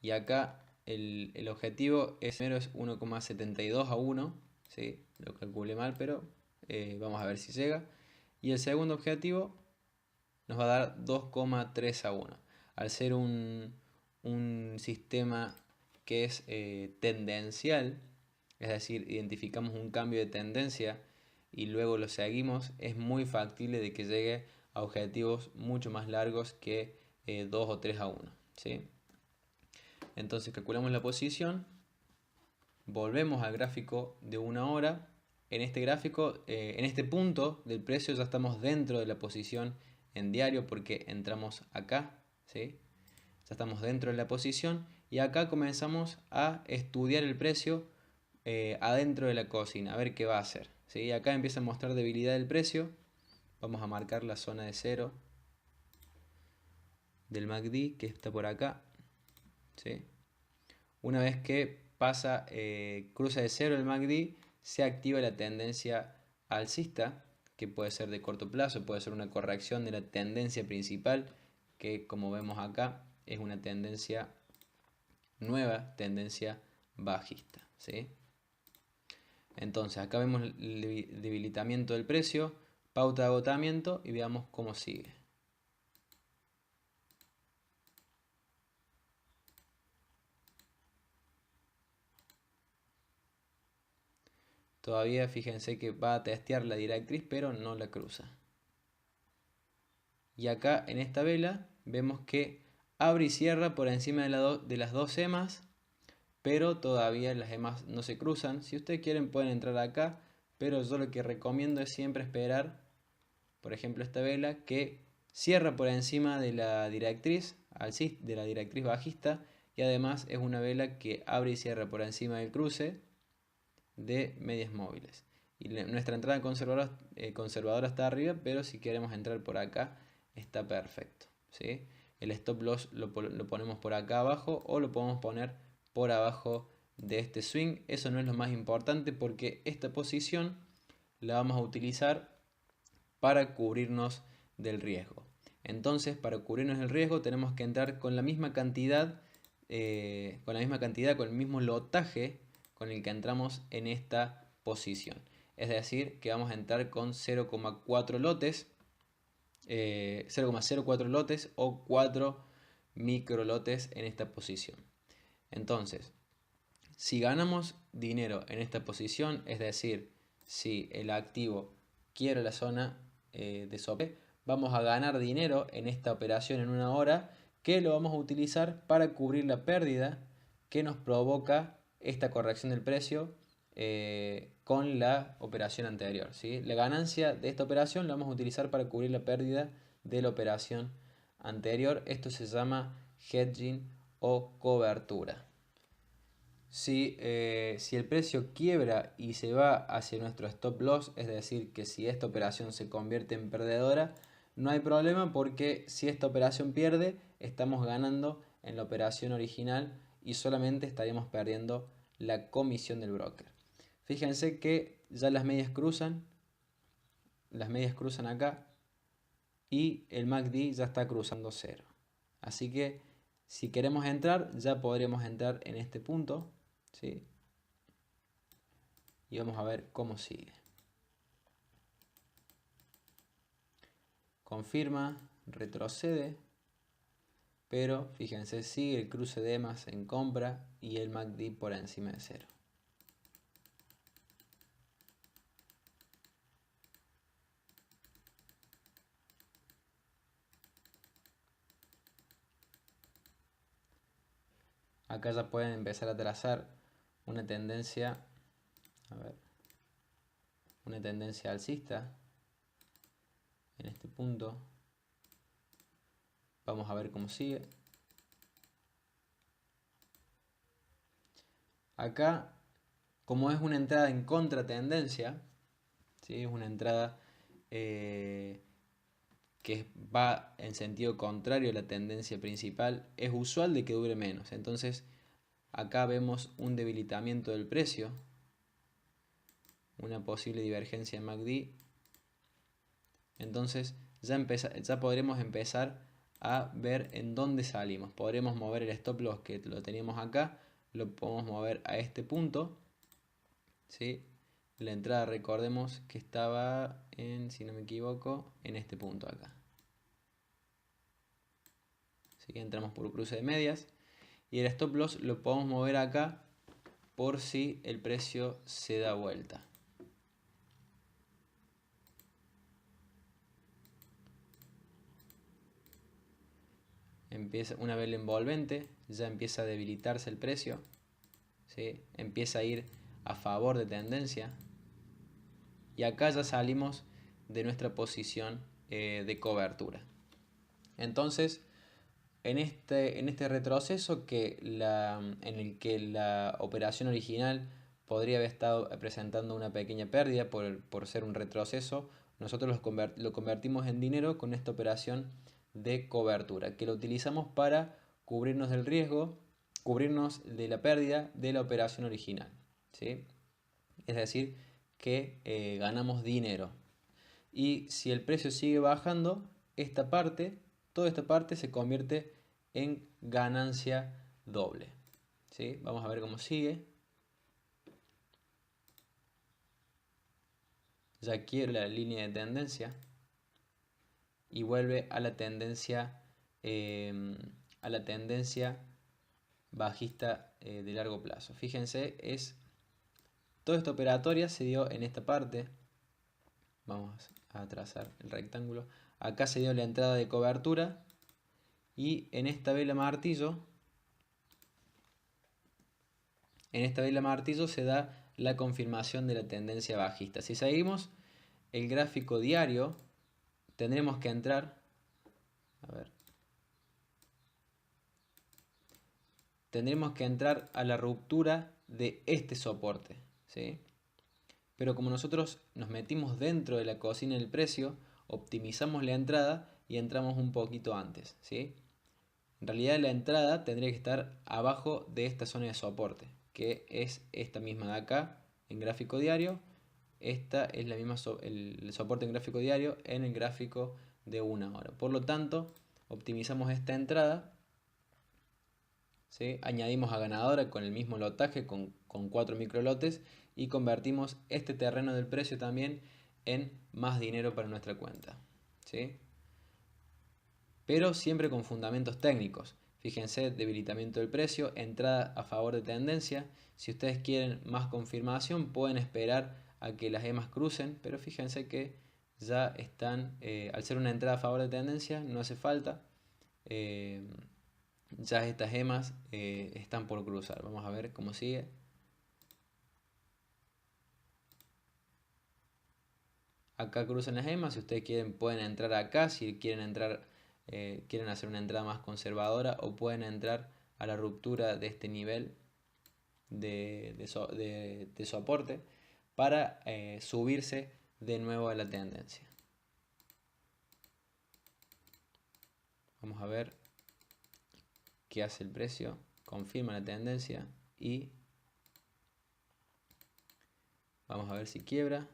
Y acá el objetivo primero es 1,72 a 1. ¿Sí? Lo calculé mal, pero vamos a ver si llega. Y el segundo objetivo nos va a dar 2,3 a 1. Al ser un sistema que es tendencial, es decir, identificamos un cambio de tendencia y luego lo seguimos, es muy factible de que llegue a objetivos mucho más largos que 2 o 3 a 1. ¿Sí? Entonces calculamos la posición, volvemos al gráfico de una hora. En este gráfico, en este punto del precio ya estamos dentro de la posición en diario porque entramos acá, ¿sí? Ya estamos dentro de la posición y acá comenzamos a estudiar el precio adentro de la cocina, a ver qué va a hacer, ¿sí? Acá empieza a mostrar debilidad del precio. Vamos a marcar la zona de 0 del MACD que está por acá, ¿sí? Una vez que pasa, cruza de 0 el MACD, se activa la tendencia alcista, que puede ser de corto plazo, puede ser una corrección de la tendencia principal, que como vemos acá es una tendencia nueva, tendencia bajista, ¿sí? Entonces acá vemos el debilitamiento del precio, pauta de agotamiento y veamos cómo sigue. Todavía fíjense que va a testear la directriz, pero no la cruza. Y acá en esta vela vemos que abre y cierra por encima de las dos EMAs, pero todavía las EMAs no se cruzan. Si ustedes quieren pueden entrar acá, pero yo lo que recomiendo es siempre esperar, por ejemplo esta vela, que cierra por encima de la directriz bajista, y además es una vela que abre y cierra por encima del cruce de medias móviles. Y nuestra entrada conservadora está arriba, pero si queremos entrar por acá está perfecto, ¿sí? El stop loss lo ponemos por acá abajo o lo podemos poner por abajo de este swing. Eso no es lo más importante porque esta posición la vamos a utilizar para cubrirnos del riesgo. Entonces, para cubrirnos del riesgo tenemos que entrar con la misma cantidad, con el mismo lotaje con el que entramos en esta posición. Es decir, que vamos a entrar con 0,4 lotes, 0,04 lotes o 4 microlotes en esta posición. Entonces, si ganamos dinero en esta posición, es decir, si el activo quiebra la zona de soporte, vamos a ganar dinero en esta operación en una hora, que lo vamos a utilizar para cubrir la pérdida que nos provoca esta corrección del precio con la operación anterior, ¿sí? La ganancia de esta operación la vamos a utilizar para cubrir la pérdida de la operación anterior. Esto se llama hedging o cobertura. Si el precio quiebra y se va hacia nuestro stop loss, es decir, que si esta operación se convierte en perdedora, no hay problema porque si esta operación pierde, estamos ganando en la operación original y solamente estaríamos perdiendo la comisión del broker. Fíjense que ya las medias cruzan acá y el MACD ya está cruzando 0. Así que si queremos entrar, ya podríamos entrar en este punto, ¿sí? Y vamos a ver cómo sigue. Confirma, retrocede, pero fíjense, sigue el cruce de EMAs en compra y el MACD por encima de cero. Acá ya pueden empezar a trazar una tendencia, a ver, una tendencia alcista en este punto. Vamos a ver cómo sigue. Acá, como es una entrada en contratendencia, ¿sí? Es una entrada que va en sentido contrario a la tendencia principal, es usual de que dure menos. Entonces, acá vemos un debilitamiento del precio, una posible divergencia en MACD. Entonces, ya podremos empezar a ver en dónde salimos. Podremos mover el stop loss que lo teníamos acá, lo podemos mover a este punto, ¿sí? La entrada, recordemos que estaba en, si no me equivoco, en este punto acá. Así que entramos por cruce de medias. Y el stop loss lo podemos mover acá por si el precio se da vuelta. Empieza una vela envolvente, ya empieza a debilitarse el precio, ¿sí? Empieza a ir a favor de tendencia. Y acá ya salimos de nuestra posición de cobertura. Entonces, en este retroceso en el que la operación original podría haber estado presentando una pequeña pérdida por ser un retroceso, nosotros lo convertimos en dinero con esta operación de cobertura, que lo utilizamos para cubrirnos del riesgo, cubrirnos de la pérdida de la operación original, ¿sí? Es decir, que ganamos dinero. Y si el precio sigue bajando, toda esta parte se convierte en ganancia doble, ¿sí? Vamos a ver cómo sigue. Ya quiebra la línea de tendencia y vuelve a la tendencia bajista de largo plazo. Fíjense, toda esta operatoria se dio en esta parte. Vamos a trazar el rectángulo. Acá se dio la entrada de cobertura y en esta vela martillo se da la confirmación de la tendencia bajista. Si seguimos el gráfico diario, tendremos que entrar, a la ruptura de este soporte, ¿sí? Pero como nosotros nos metimos dentro de la cocina del precio, optimizamos la entrada y entramos un poquito antes, ¿sí? En realidad la entrada tendría que estar abajo de esta zona de soporte, que es esta misma de acá en gráfico diario. Esta es la misma el soporte en gráfico diario en el gráfico de 1 hora. Por lo tanto, optimizamos esta entrada, ¿sí? Añadimos a ganadora con el mismo lotaje, con 4 microlotes, y convertimos este terreno del precio también en más dinero para nuestra cuenta, ¿sí? Pero siempre con fundamentos técnicos. Fíjense, debilitamiento del precio, entrada a favor de tendencia. Si ustedes quieren más confirmación, pueden esperar a que las EMAs crucen, pero fíjense que ya están, al ser una entrada a favor de tendencia, no hace falta. Ya estas EMAs están por cruzar. Vamos a ver cómo sigue. Acá cruzan las EMAs. Si ustedes quieren, pueden entrar acá. Si quieren entrar, quieren hacer una entrada más conservadora, o pueden entrar a la ruptura de este nivel de soporte para subirse de nuevo a la tendencia. Vamos a ver qué hace el precio. Confirma la tendencia y vamos a ver si quiebra.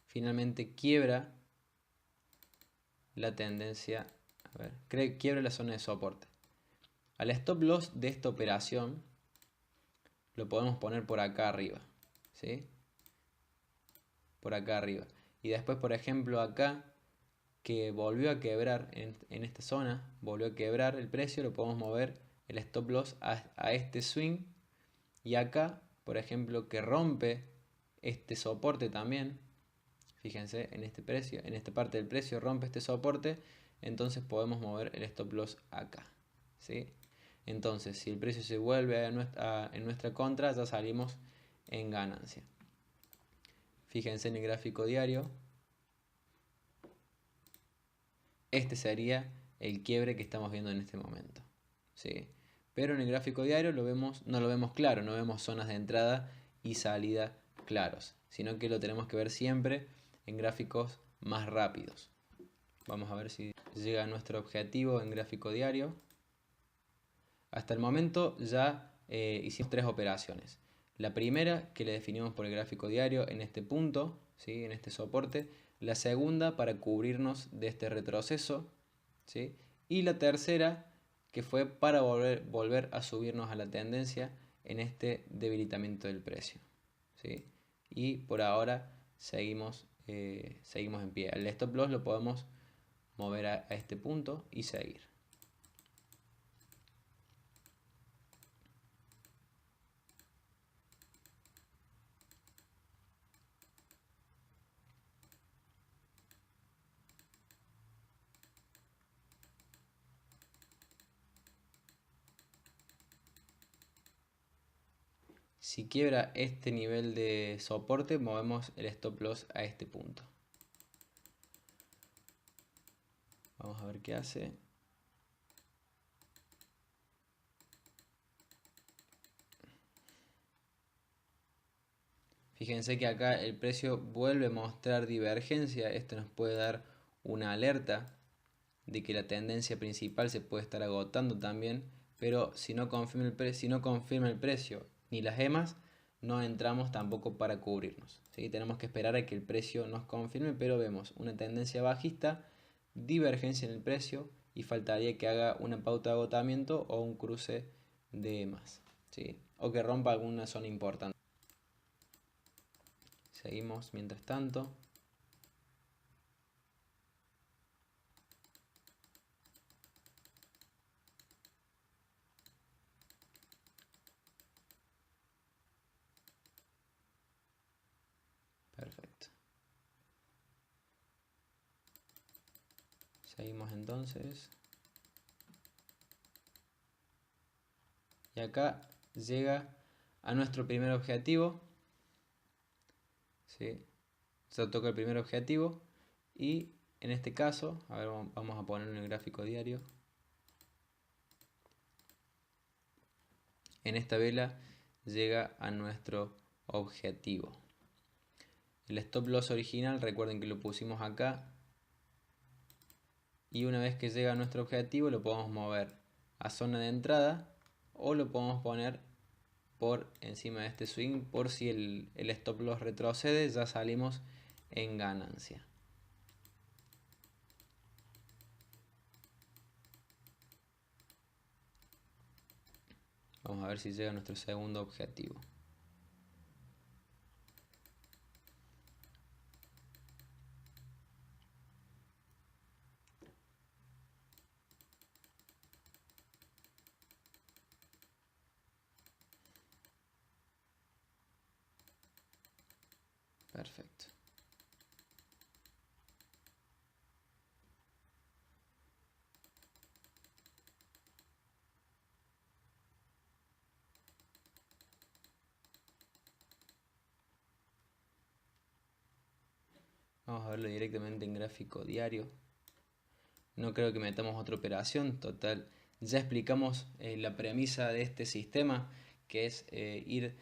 Finalmente quiebra la tendencia, a ver, quiebre la zona de soporte. Al stop loss de esta operación lo podemos poner por acá arriba, ¿sí? Por acá arriba. Y después, por ejemplo, acá, que volvió a quebrar en esta zona, volvió a quebrar el precio, lo podemos mover el stop loss a este swing. Y acá, por ejemplo, que rompe este soporte también, fíjense en este precio, en esta parte del precio rompe este soporte, entonces podemos mover el stop loss acá, ¿sí? Entonces, si el precio se vuelve en nuestra contra, ya salimos en ganancia. Fíjense en el gráfico diario. Este sería el quiebre que estamos viendo en este momento, ¿sí? Pero en el gráfico diario no lo vemos claro, no vemos zonas de entrada y salida claros, sino que lo tenemos que ver siempre en gráficos más rápidos. Vamos a ver si llega a nuestro objetivo en gráfico diario. Hasta el momento ya hicimos 3 operaciones. La primera que le definimos por el gráfico diario en este punto, ¿sí? En este soporte. La segunda para cubrirnos de este retroceso, ¿sí? Y la tercera que fue para volver a subirnos a la tendencia en este debilitamiento del precio, ¿sí? Y por ahora seguimos en pie. El stop loss lo podemos mover a este punto y seguir. Si quiebra este nivel de soporte, movemos el stop loss a este punto. Vamos a ver qué hace. Fíjense que acá el precio vuelve a mostrar divergencia. Esto nos puede dar una alerta de que la tendencia principal se puede estar agotando también. Pero si no confirma el precio ni las EMAs, no entramos tampoco para cubrirnos, ¿sí? Tenemos que esperar a que el precio nos confirme, pero vemos una tendencia bajista, divergencia en el precio y faltaría que haga una pauta de agotamiento o un cruce de EMAs, ¿sí? O que rompa alguna zona importante. Seguimos mientras tanto. Perfecto. Seguimos entonces. Y acá llega a nuestro primer objetivo, ¿sí? Se toca el primer objetivo y en este caso, a ver, vamos a ponerlo en el gráfico diario. En esta vela llega a nuestro objetivo. El stop loss original, recuerden que lo pusimos acá. Y una vez que llega a nuestro objetivo lo podemos mover a zona de entrada o lo podemos poner por encima de este swing por si el stop loss retrocede, ya salimos en ganancia. Vamos a ver si llega a nuestro segundo objetivo. Perfecto. Vamos a verlo directamente en gráfico diario. No creo que metamos otra operación, total. Ya explicamos la premisa de este sistema, que es ir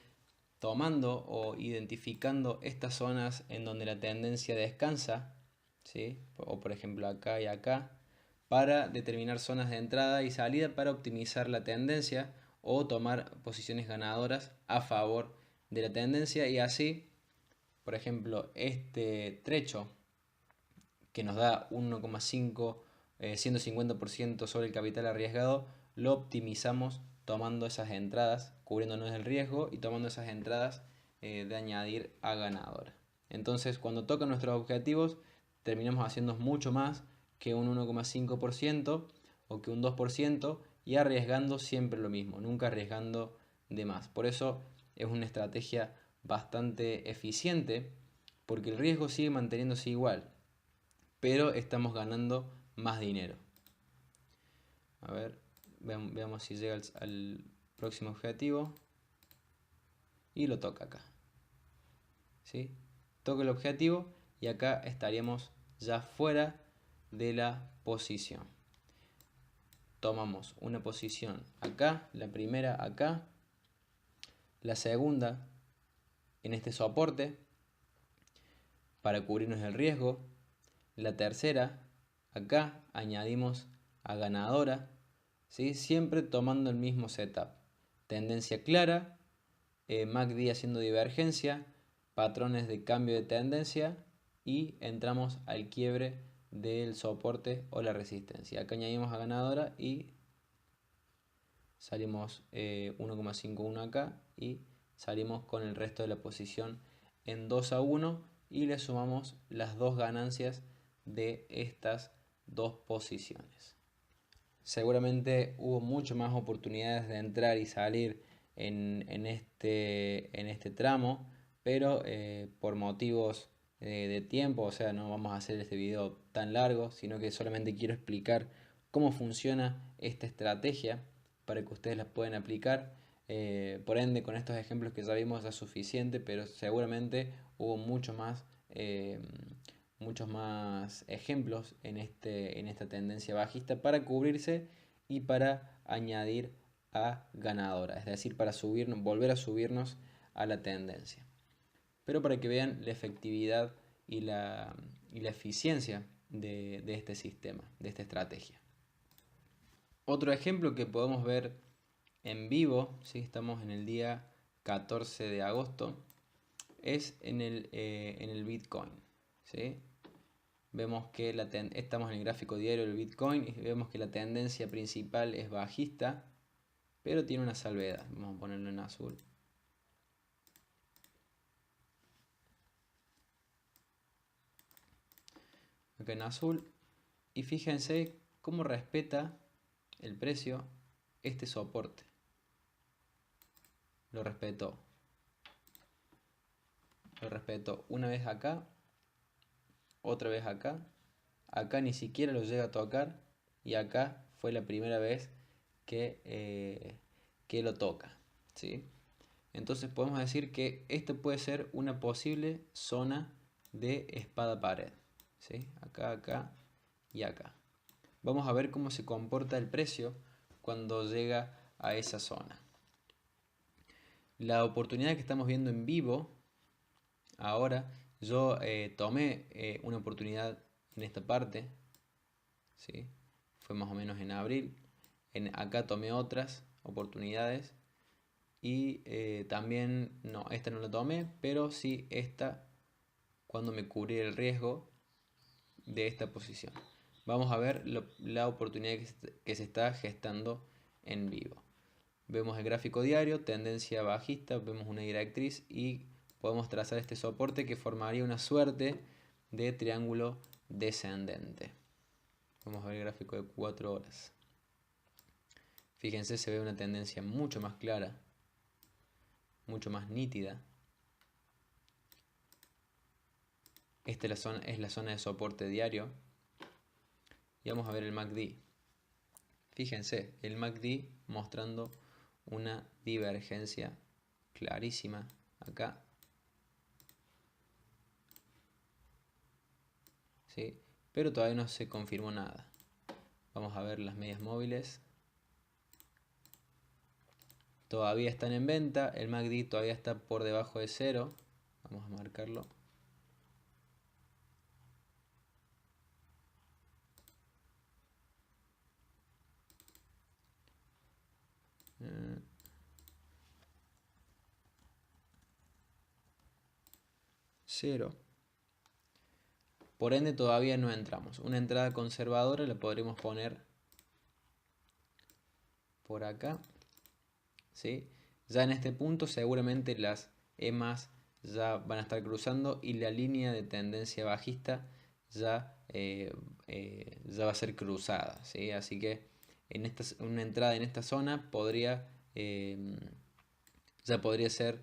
tomando o identificando estas zonas en donde la tendencia descansa, ¿sí? O por ejemplo acá y acá, para determinar zonas de entrada y salida para optimizar la tendencia o tomar posiciones ganadoras a favor de la tendencia y así, por ejemplo, este trecho que nos da 1,5, 150% sobre el capital arriesgado, lo optimizamos tomando esas entradas, cubriéndonos el riesgo y tomando esas entradas de añadir a ganadora. Entonces, cuando tocan nuestros objetivos, terminamos haciendo mucho más que un 1,5% o que un 2% y arriesgando siempre lo mismo, nunca arriesgando de más. Por eso es una estrategia bastante eficiente porque el riesgo sigue manteniéndose igual, pero estamos ganando más dinero. A ver, veamos si llega al próximo objetivo y lo toca acá. ¿Sí? Toca el objetivo y acá estaríamos ya fuera de la posición. Tomamos una posición acá, la primera acá, la segunda en este soporte para cubrirnos el riesgo, la tercera acá añadimos a ganadora, ¿sí? Siempre tomando el mismo setup, tendencia clara, MACD haciendo divergencia, patrones de cambio de tendencia y entramos al quiebre del soporte o la resistencia. Acá añadimos a ganadora y salimos 1,51 acá y salimos con el resto de la posición en 2-1 y le sumamos las dos ganancias de estas dos posiciones. Seguramente hubo mucho más oportunidades de entrar y salir en este tramo, pero por motivos de tiempo, o sea, no vamos a hacer este video tan largo, sino que solamente quiero explicar cómo funciona esta estrategia para que ustedes la puedan aplicar. Por ende, con estos ejemplos que ya vimos es suficiente, pero seguramente hubo muchos más ejemplos en esta tendencia bajista para cubrirse y para añadir a ganadora, es decir, para volver a subirnos a la tendencia. Pero para que vean la efectividad y la eficiencia de este sistema, de esta estrategia. Otro ejemplo que podemos ver en vivo, ¿sí? Estamos en el día 14 de agosto, es en el Bitcoin, ¿sí? Vemos que estamos en el gráfico diario del Bitcoin y vemos que la tendencia principal es bajista, pero tiene una salvedad. Vamos a ponerlo en azul. Acá en azul. Y fíjense cómo respeta el precio este soporte. Lo respetó. Lo respetó una vez acá, otra vez acá. Acá ni siquiera lo llega a tocar y acá fue la primera vez que lo toca, ¿sí? Entonces podemos decir que esto puede ser una posible zona de espada pared, ¿sí? Acá, acá y acá. Vamos a ver cómo se comporta el precio cuando llega a esa zona. La oportunidad que estamos viendo en vivo ahora, yo tomé una oportunidad en esta parte, ¿sí? Fue más o menos en abril. Acá tomé otras oportunidades y también, no, esta no la tomé, pero sí esta cuando me cubrí el riesgo de esta posición. Vamos a ver la oportunidad que se está gestando en vivo. Vemos el gráfico diario, tendencia bajista, vemos una directriz y podemos trazar este soporte que formaría una suerte de triángulo descendente. Vamos a ver el gráfico de 4 horas. Fíjense, se ve una tendencia mucho más clara, mucho más nítida. Esta es la zona de soporte diario. Y vamos a ver el MACD. Fíjense, el MACD mostrando una divergencia clarísima acá. ¿Sí? Pero todavía no se confirmó nada. Vamos a ver las medias móviles. Todavía están en venta. El MACD todavía está por debajo de 0. Vamos a marcarlo. Cero. Por ende todavía no entramos. Una entrada conservadora la podremos poner por acá, ¿sí? Ya en este punto seguramente las EMAs ya van a estar cruzando y la línea de tendencia bajista ya, ya va a ser cruzada, ¿sí? Así que una entrada en esta zona ya podría ser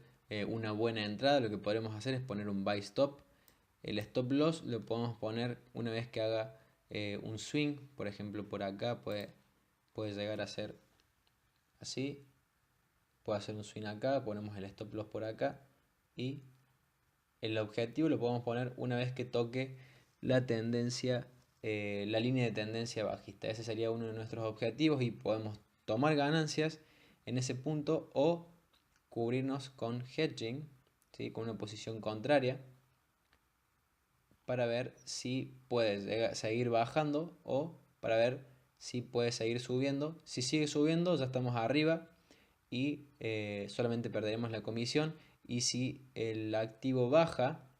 una buena entrada. Lo que podremos hacer es poner un buy stop. El stop loss lo podemos poner una vez que haga un swing. Por ejemplo, por acá puede llegar a ser así. Puede hacer un swing acá, ponemos el stop loss por acá. Y el objetivo lo podemos poner una vez que toque la tendencia, la línea de tendencia bajista. Ese sería uno de nuestros objetivos y podemos tomar ganancias en ese punto o cubrirnos con hedging, ¿sí? Con una posición contraria, para ver si puede seguir bajando o para ver si puede seguir subiendo. Si sigue subiendo ya estamos arriba y solamente perderemos la comisión, y si el activo baja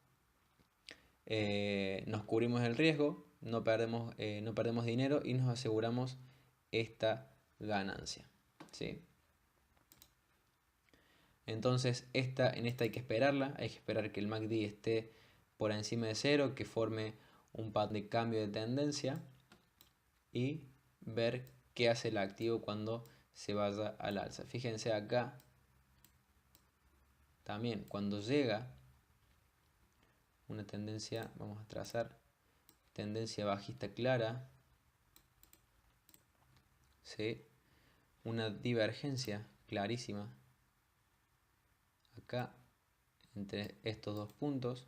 nos cubrimos el riesgo, no perdemos dinero y nos aseguramos esta ganancia, ¿sí? Entonces en esta hay que esperarla, hay que esperar que el MACD esté por encima de cero, que forme un patrón de cambio de tendencia y ver qué hace el activo cuando se vaya al alza. Fíjense acá, también cuando llega una tendencia, vamos a trazar tendencia bajista clara, ¿sí? Una divergencia clarísima acá entre estos dos puntos,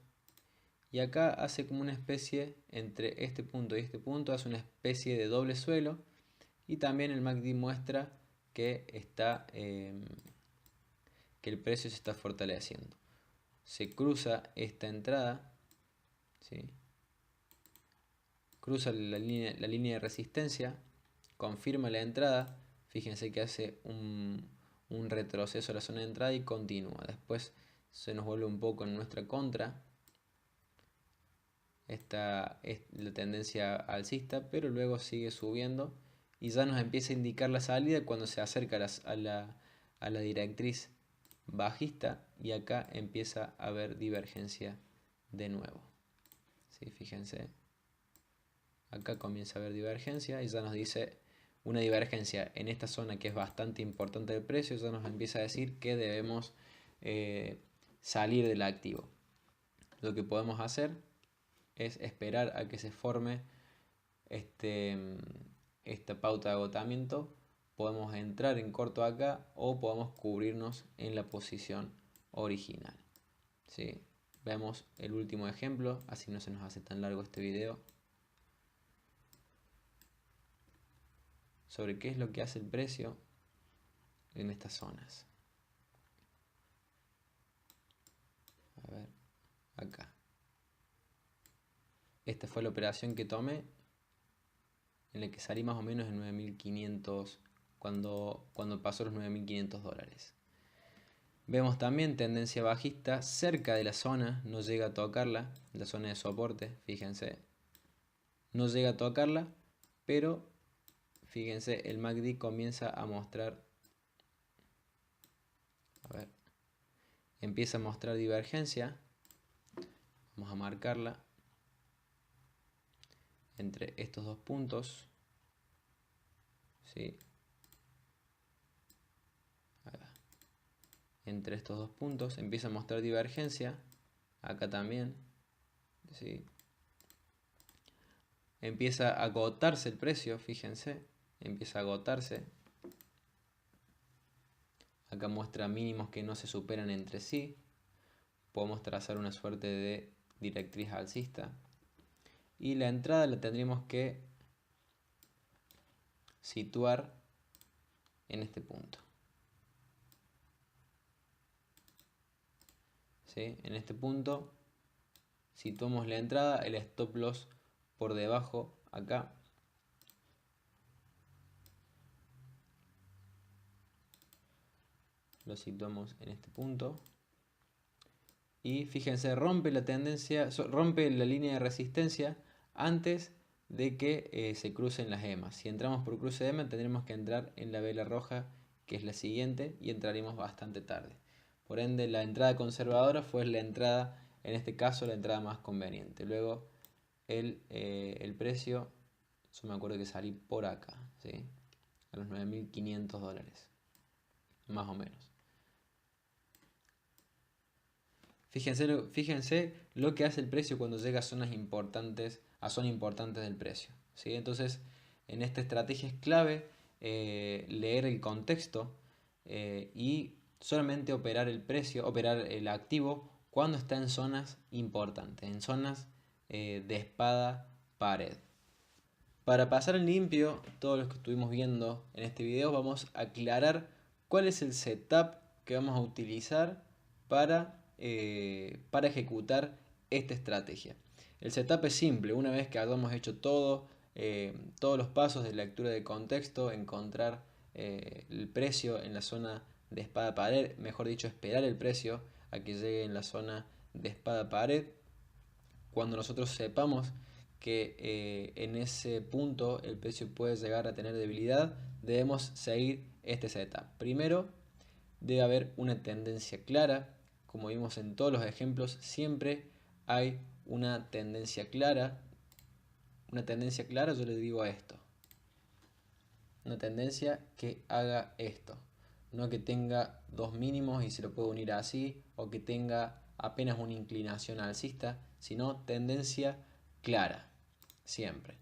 y acá hace como una especie entre este punto y este punto, hace una especie de doble suelo, y también el MACD muestra que que el precio se está fortaleciendo. Se cruza esta entrada, ¿sí? Cruza la línea de resistencia, confirma la entrada. Fíjense que hace un retroceso a la zona de entrada y continúa. Después se nos vuelve un poco en nuestra contra. Esta es la tendencia alcista, pero luego sigue subiendo y ya nos empieza a indicar la salida cuando se acerca a la directriz bajista, y acá empieza a haber divergencia de nuevo. ¿Sí? Fíjense, acá comienza a haber divergencia y ya nos dice una divergencia en esta zona que es bastante importante del precio. Ya nos empieza a decir que debemos salir del activo. Lo que podemos hacer es esperar a que se forme esta pauta de agotamiento. Podemos entrar en corto acá o podemos cubrirnos en la posición original, ¿sí? Vemos el último ejemplo, así no se nos hace tan largo este video, sobre qué es lo que hace el precio en estas zonas. A ver, acá. Esta fue la operación que tomé, en la que salí más o menos en 9.500 cuando pasó los $9.500. Vemos también tendencia bajista cerca de la zona, no llega a tocarla, la zona de soporte, fíjense. No llega a tocarla, pero fíjense, el MACD comienza a mostrar, a ver, empieza a mostrar divergencia. Vamos a marcarla entre estos dos puntos, ¿sí? Entre estos dos puntos empieza a mostrar divergencia, acá también, ¿sí? Empieza a agotarse el precio, fíjense, empieza a agotarse. Acá muestra mínimos que no se superan entre sí. Podemos trazar una suerte de directriz alcista. Y la entrada la tendríamos que situar en este punto, ¿sí? En este punto situamos la entrada, el stop loss por debajo acá. Lo situamos en este punto y fíjense, rompe la tendencia, rompe la línea de resistencia antes de que se crucen las EMAs. Si entramos por cruce de EMA tendremos que entrar en la vela roja, que es la siguiente, y entraremos bastante tarde. Por ende, la entrada conservadora fue la entrada, en este caso, la entrada más conveniente. Luego, el precio, yo me acuerdo que salí por acá, ¿sí? A los $9.500, más o menos. Fíjense lo que hace el precio cuando llega a zonas importantes, del precio, ¿sí? Entonces, en esta estrategia es clave leer el contexto y solamente operar el precio, operar el activo cuando está en zonas importantes, en zonas de espada pared. Para pasar en limpio todo lo que estuvimos viendo en este video, vamos a aclarar cuál es el setup que vamos a utilizar para ejecutar esta estrategia. El setup es simple. Una vez que hayamos hecho todos los pasos de lectura de contexto, encontrar el precio en la zona de espada pared, mejor dicho, esperar el precio a que llegue en la zona de espada pared. Cuando nosotros sepamos que en ese punto el precio puede llegar a tener debilidad, debemos seguir este setup. Primero, debe haber una tendencia clara. Como vimos en todos los ejemplos, siempre hay una tendencia clara. Una tendencia clara, yo le digo a esto. Una tendencia que haga esto. No que tenga dos mínimos y se lo puede unir así, o que tenga apenas una inclinación alcista, sino tendencia clara, siempre.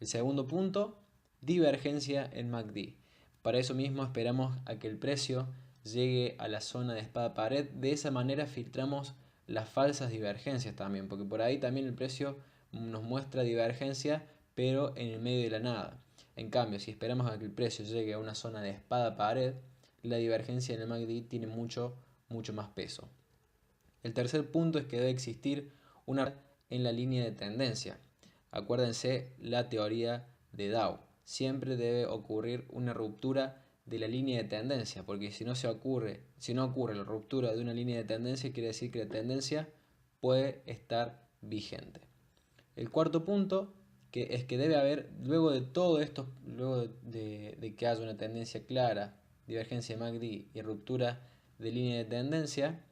El segundo punto, divergencia en MACD. Para eso mismo esperamos a que el precio llegue a la zona de espada pared. De esa manera filtramos las falsas divergencias también, porque por ahí también el precio nos muestra divergencia, pero en el medio de la nada. En cambio, si esperamos a que el precio llegue a una zona de espada pared, la divergencia en el MACD tiene mucho más peso. El tercer punto es que debe existir una en la línea de tendencia. Acuérdense la teoría de Dow. Siempre debe ocurrir una ruptura de la línea de tendencia, porque si no ocurre la ruptura de una línea de tendencia, quiere decir que la tendencia puede estar vigente. El cuarto punto es que debe haber, luego de todo esto, luego de que haya una tendencia clara, divergencia de MACD y ruptura de línea de tendencia,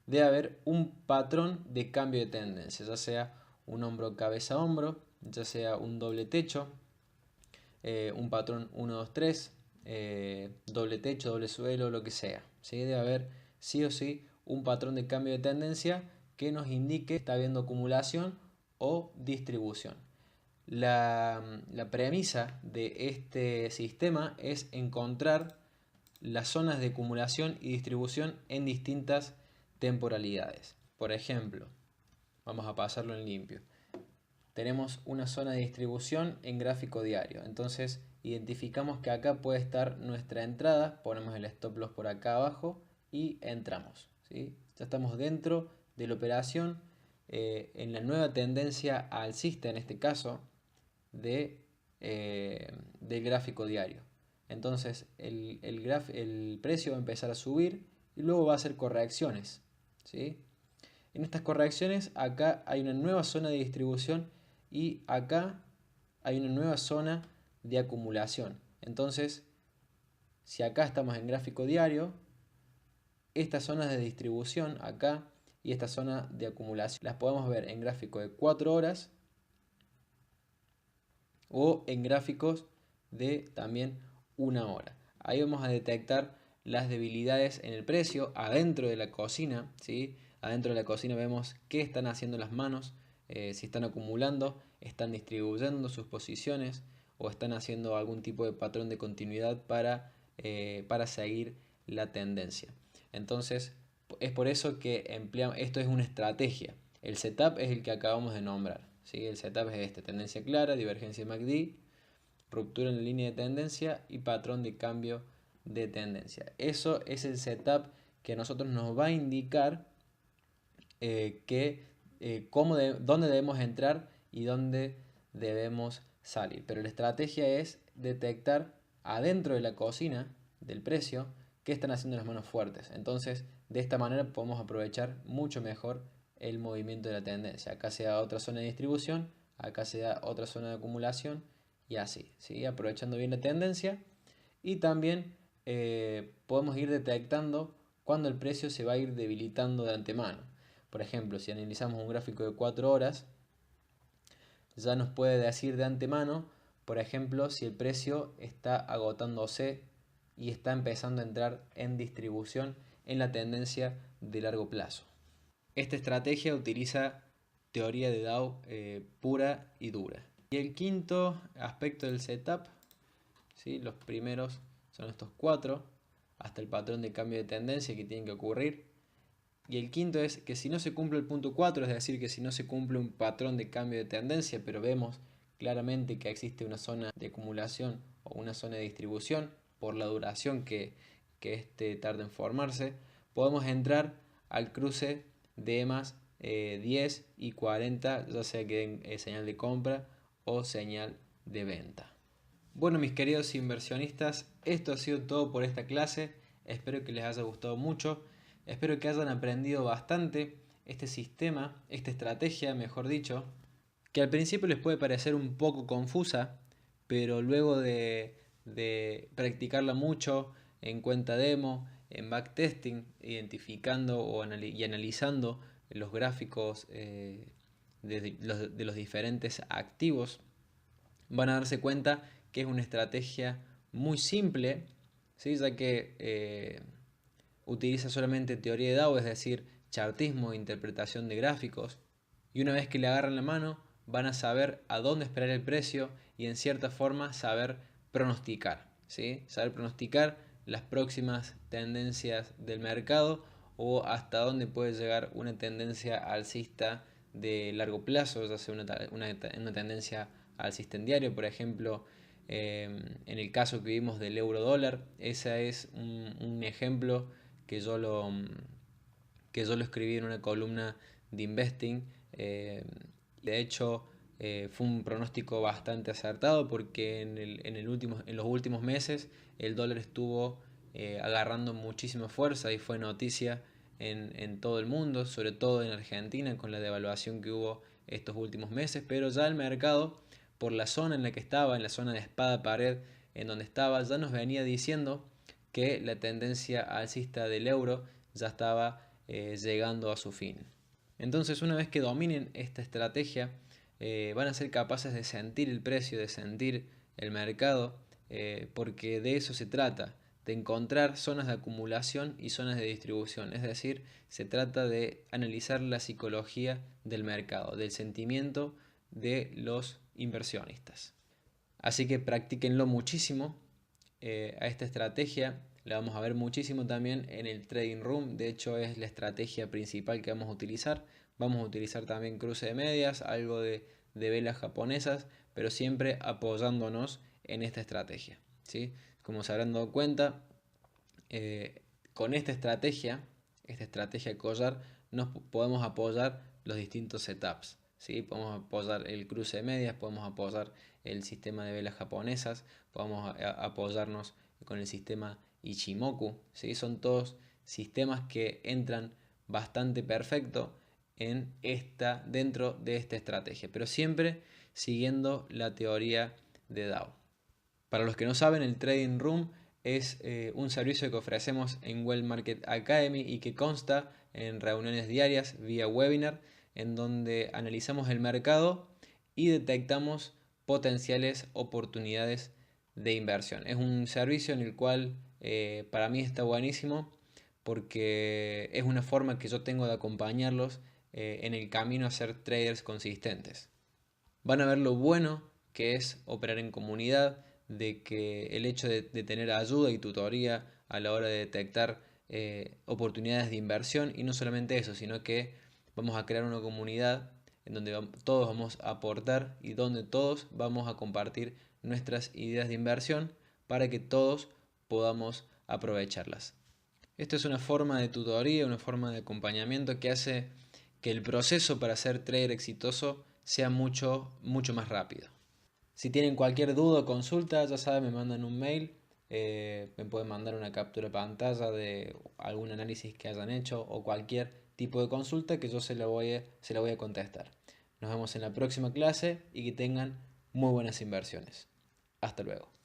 debe haber un patrón de cambio de tendencia, ya sea un hombro cabeza hombro, ya sea un doble techo, un patrón 1, 2, 3, doble techo, doble suelo, lo que sea. ¿Sí? Debe haber sí o sí un patrón de cambio de tendencia que nos indique si está habiendo acumulación o distribución. La premisa de este sistema es encontrar las zonas de acumulación y distribución en distintas temporalidades. Por ejemplo, vamos a pasarlo en limpio. Tenemos una zona de distribución en gráfico diario. Entonces identificamos que acá puede estar nuestra entrada, ponemos el stop loss por acá abajo y entramos, ¿sí? Ya estamos dentro de la operación en la nueva tendencia alcista, en este caso, del gráfico diario. Entonces el precio va a empezar a subir y luego va a hacer correcciones, ¿sí? En estas correcciones acá hay una nueva zona de distribución y acá hay una nueva zona de acumulación. Entonces, si acá estamos en gráfico diario, estas zonas de distribución acá y esta zona de acumulación las podemos ver en gráfico de 4 horas o en gráficos de también 1 hora. Ahí vamos a detectar las debilidades en el precio adentro de la cocina, ¿sí? Adentro de la cocina vemos qué están haciendo las manos, si están acumulando, están distribuyendo sus posiciones o están haciendo algún tipo de patrón de continuidad para seguir la tendencia. Entonces, es por eso que esto es una estrategia. El setup es el que acabamos de nombrar, ¿sí? El setup es tendencia clara, divergencia de MACD, ruptura en la línea de tendencia y patrón de cambio de tendencia. Eso es el setup que a nosotros nos va a indicar dónde debemos entrar y dónde debemos salir. Pero la estrategia es detectar adentro de la cocina del precio qué están haciendo las manos fuertes. Entonces, de esta manera podemos aprovechar mucho mejor el movimiento de la tendencia. Acá se da otra zona de distribución, acá se da otra zona de acumulación y así, ¿sí? Aprovechando bien la tendencia. Y también podemos ir detectando cuando el precio se va a ir debilitando de antemano. Por ejemplo, si analizamos un gráfico de 4 horas, ya nos puede decir de antemano, por ejemplo, si el precio está agotándose y está empezando a entrar en distribución en la tendencia de largo plazo. Esta estrategia utiliza teoría de Dow pura y dura. Y el quinto aspecto del setup, ¿sí? Los primeros son estos 4, hasta el patrón de cambio de tendencia que tiene que ocurrir. Y el quinto es que si no se cumple el punto 4, es decir, que si no se cumple un patrón de cambio de tendencia, pero vemos claramente que existe una zona de acumulación o una zona de distribución por la duración que este tarda en formarse, podemos entrar al cruce de EMAs 10 y 40, ya sea que den señal de compra o señal de venta. Bueno, mis queridos inversionistas, esto ha sido todo por esta clase. Espero que les haya gustado mucho. Espero que hayan aprendido bastante este sistema, esta estrategia, mejor dicho, que al principio les puede parecer un poco confusa, pero luego de practicarla mucho en cuenta demo, en backtesting, identificando y analizando los gráficos de los diferentes activos, van a darse cuenta que es una estrategia muy simple, ¿sí? Ya que utiliza solamente teoría de Dow, es decir, chartismo e interpretación de gráficos, y una vez que le agarran la mano van a saber a dónde esperar el precio y en cierta forma saber pronosticar, ¿sí? Saber pronosticar las próximas tendencias del mercado o hasta dónde puede llegar una tendencia alcista de largo plazo, ya sea una tendencia alcista en diario, por ejemplo, en el caso que vimos del euro dólar, ese es un ejemplo que yo lo escribí en una columna de Investing. De hecho, fue un pronóstico bastante acertado porque en los últimos meses el dólar estuvo agarrando muchísima fuerza y fue noticia en todo el mundo, sobre todo en Argentina con la devaluación que hubo estos últimos meses, pero ya el mercado, por la zona en la que estaba, en la zona de espada pared en donde estaba, ya nos venía diciendo que la tendencia alcista del euro ya estaba llegando a su fin. Entonces, una vez que dominen esta estrategia, van a ser capaces de sentir el precio, de sentir el mercado, porque de eso se trata, de encontrar zonas de acumulación y zonas de distribución. Es decir, se trata de analizar la psicología del mercado, del sentimiento de los inversionistas. Así que practíquenlo muchísimo a esta estrategia. La vamos a ver muchísimo también en el Trading Room. De hecho, es la estrategia principal que vamos a utilizar. Vamos a utilizar también cruce de medias, algo de velas japonesas, pero siempre apoyándonos en esta estrategia, ¿sí? Como se habrán dado cuenta, con esta estrategia collar, nos podemos apoyar los distintos setups, ¿sí? Podemos apoyar el cruce de medias, podemos apoyar el sistema de velas japonesas, podemos apoyarnos con el sistema Ichimoku, ¿sí? Son todos sistemas que entran bastante perfecto dentro de esta estrategia, pero siempre siguiendo la teoría de Dow. Para los que no saben, el Trading Room es un servicio que ofrecemos en Well Market Academy y que consta en reuniones diarias vía webinar en donde analizamos el mercado y detectamos potenciales oportunidades de inversión. Es un servicio en el cual para mí está buenísimo porque es una forma que yo tengo de acompañarlos en el camino a ser traders consistentes. Van a ver lo bueno que es operar en comunidad, de que el hecho de tener ayuda y tutoría a la hora de detectar oportunidades de inversión, y no solamente eso, sino que vamos a crear una comunidad en donde todos vamos a aportar y donde todos vamos a compartir nuestras ideas de inversión para que todos podamos aprovecharlas. Esto es una forma de tutoría, una forma de acompañamiento que hace que el proceso para ser trader exitoso sea mucho más rápido. Si tienen cualquier duda o consulta, ya saben, me mandan un mail Me pueden mandar una captura de pantalla de algún análisis que hayan hecho o cualquier tipo de consulta que yo se la voy a contestar. Nos vemos en la próxima clase y que tengan muy buenas inversiones. Hasta luego.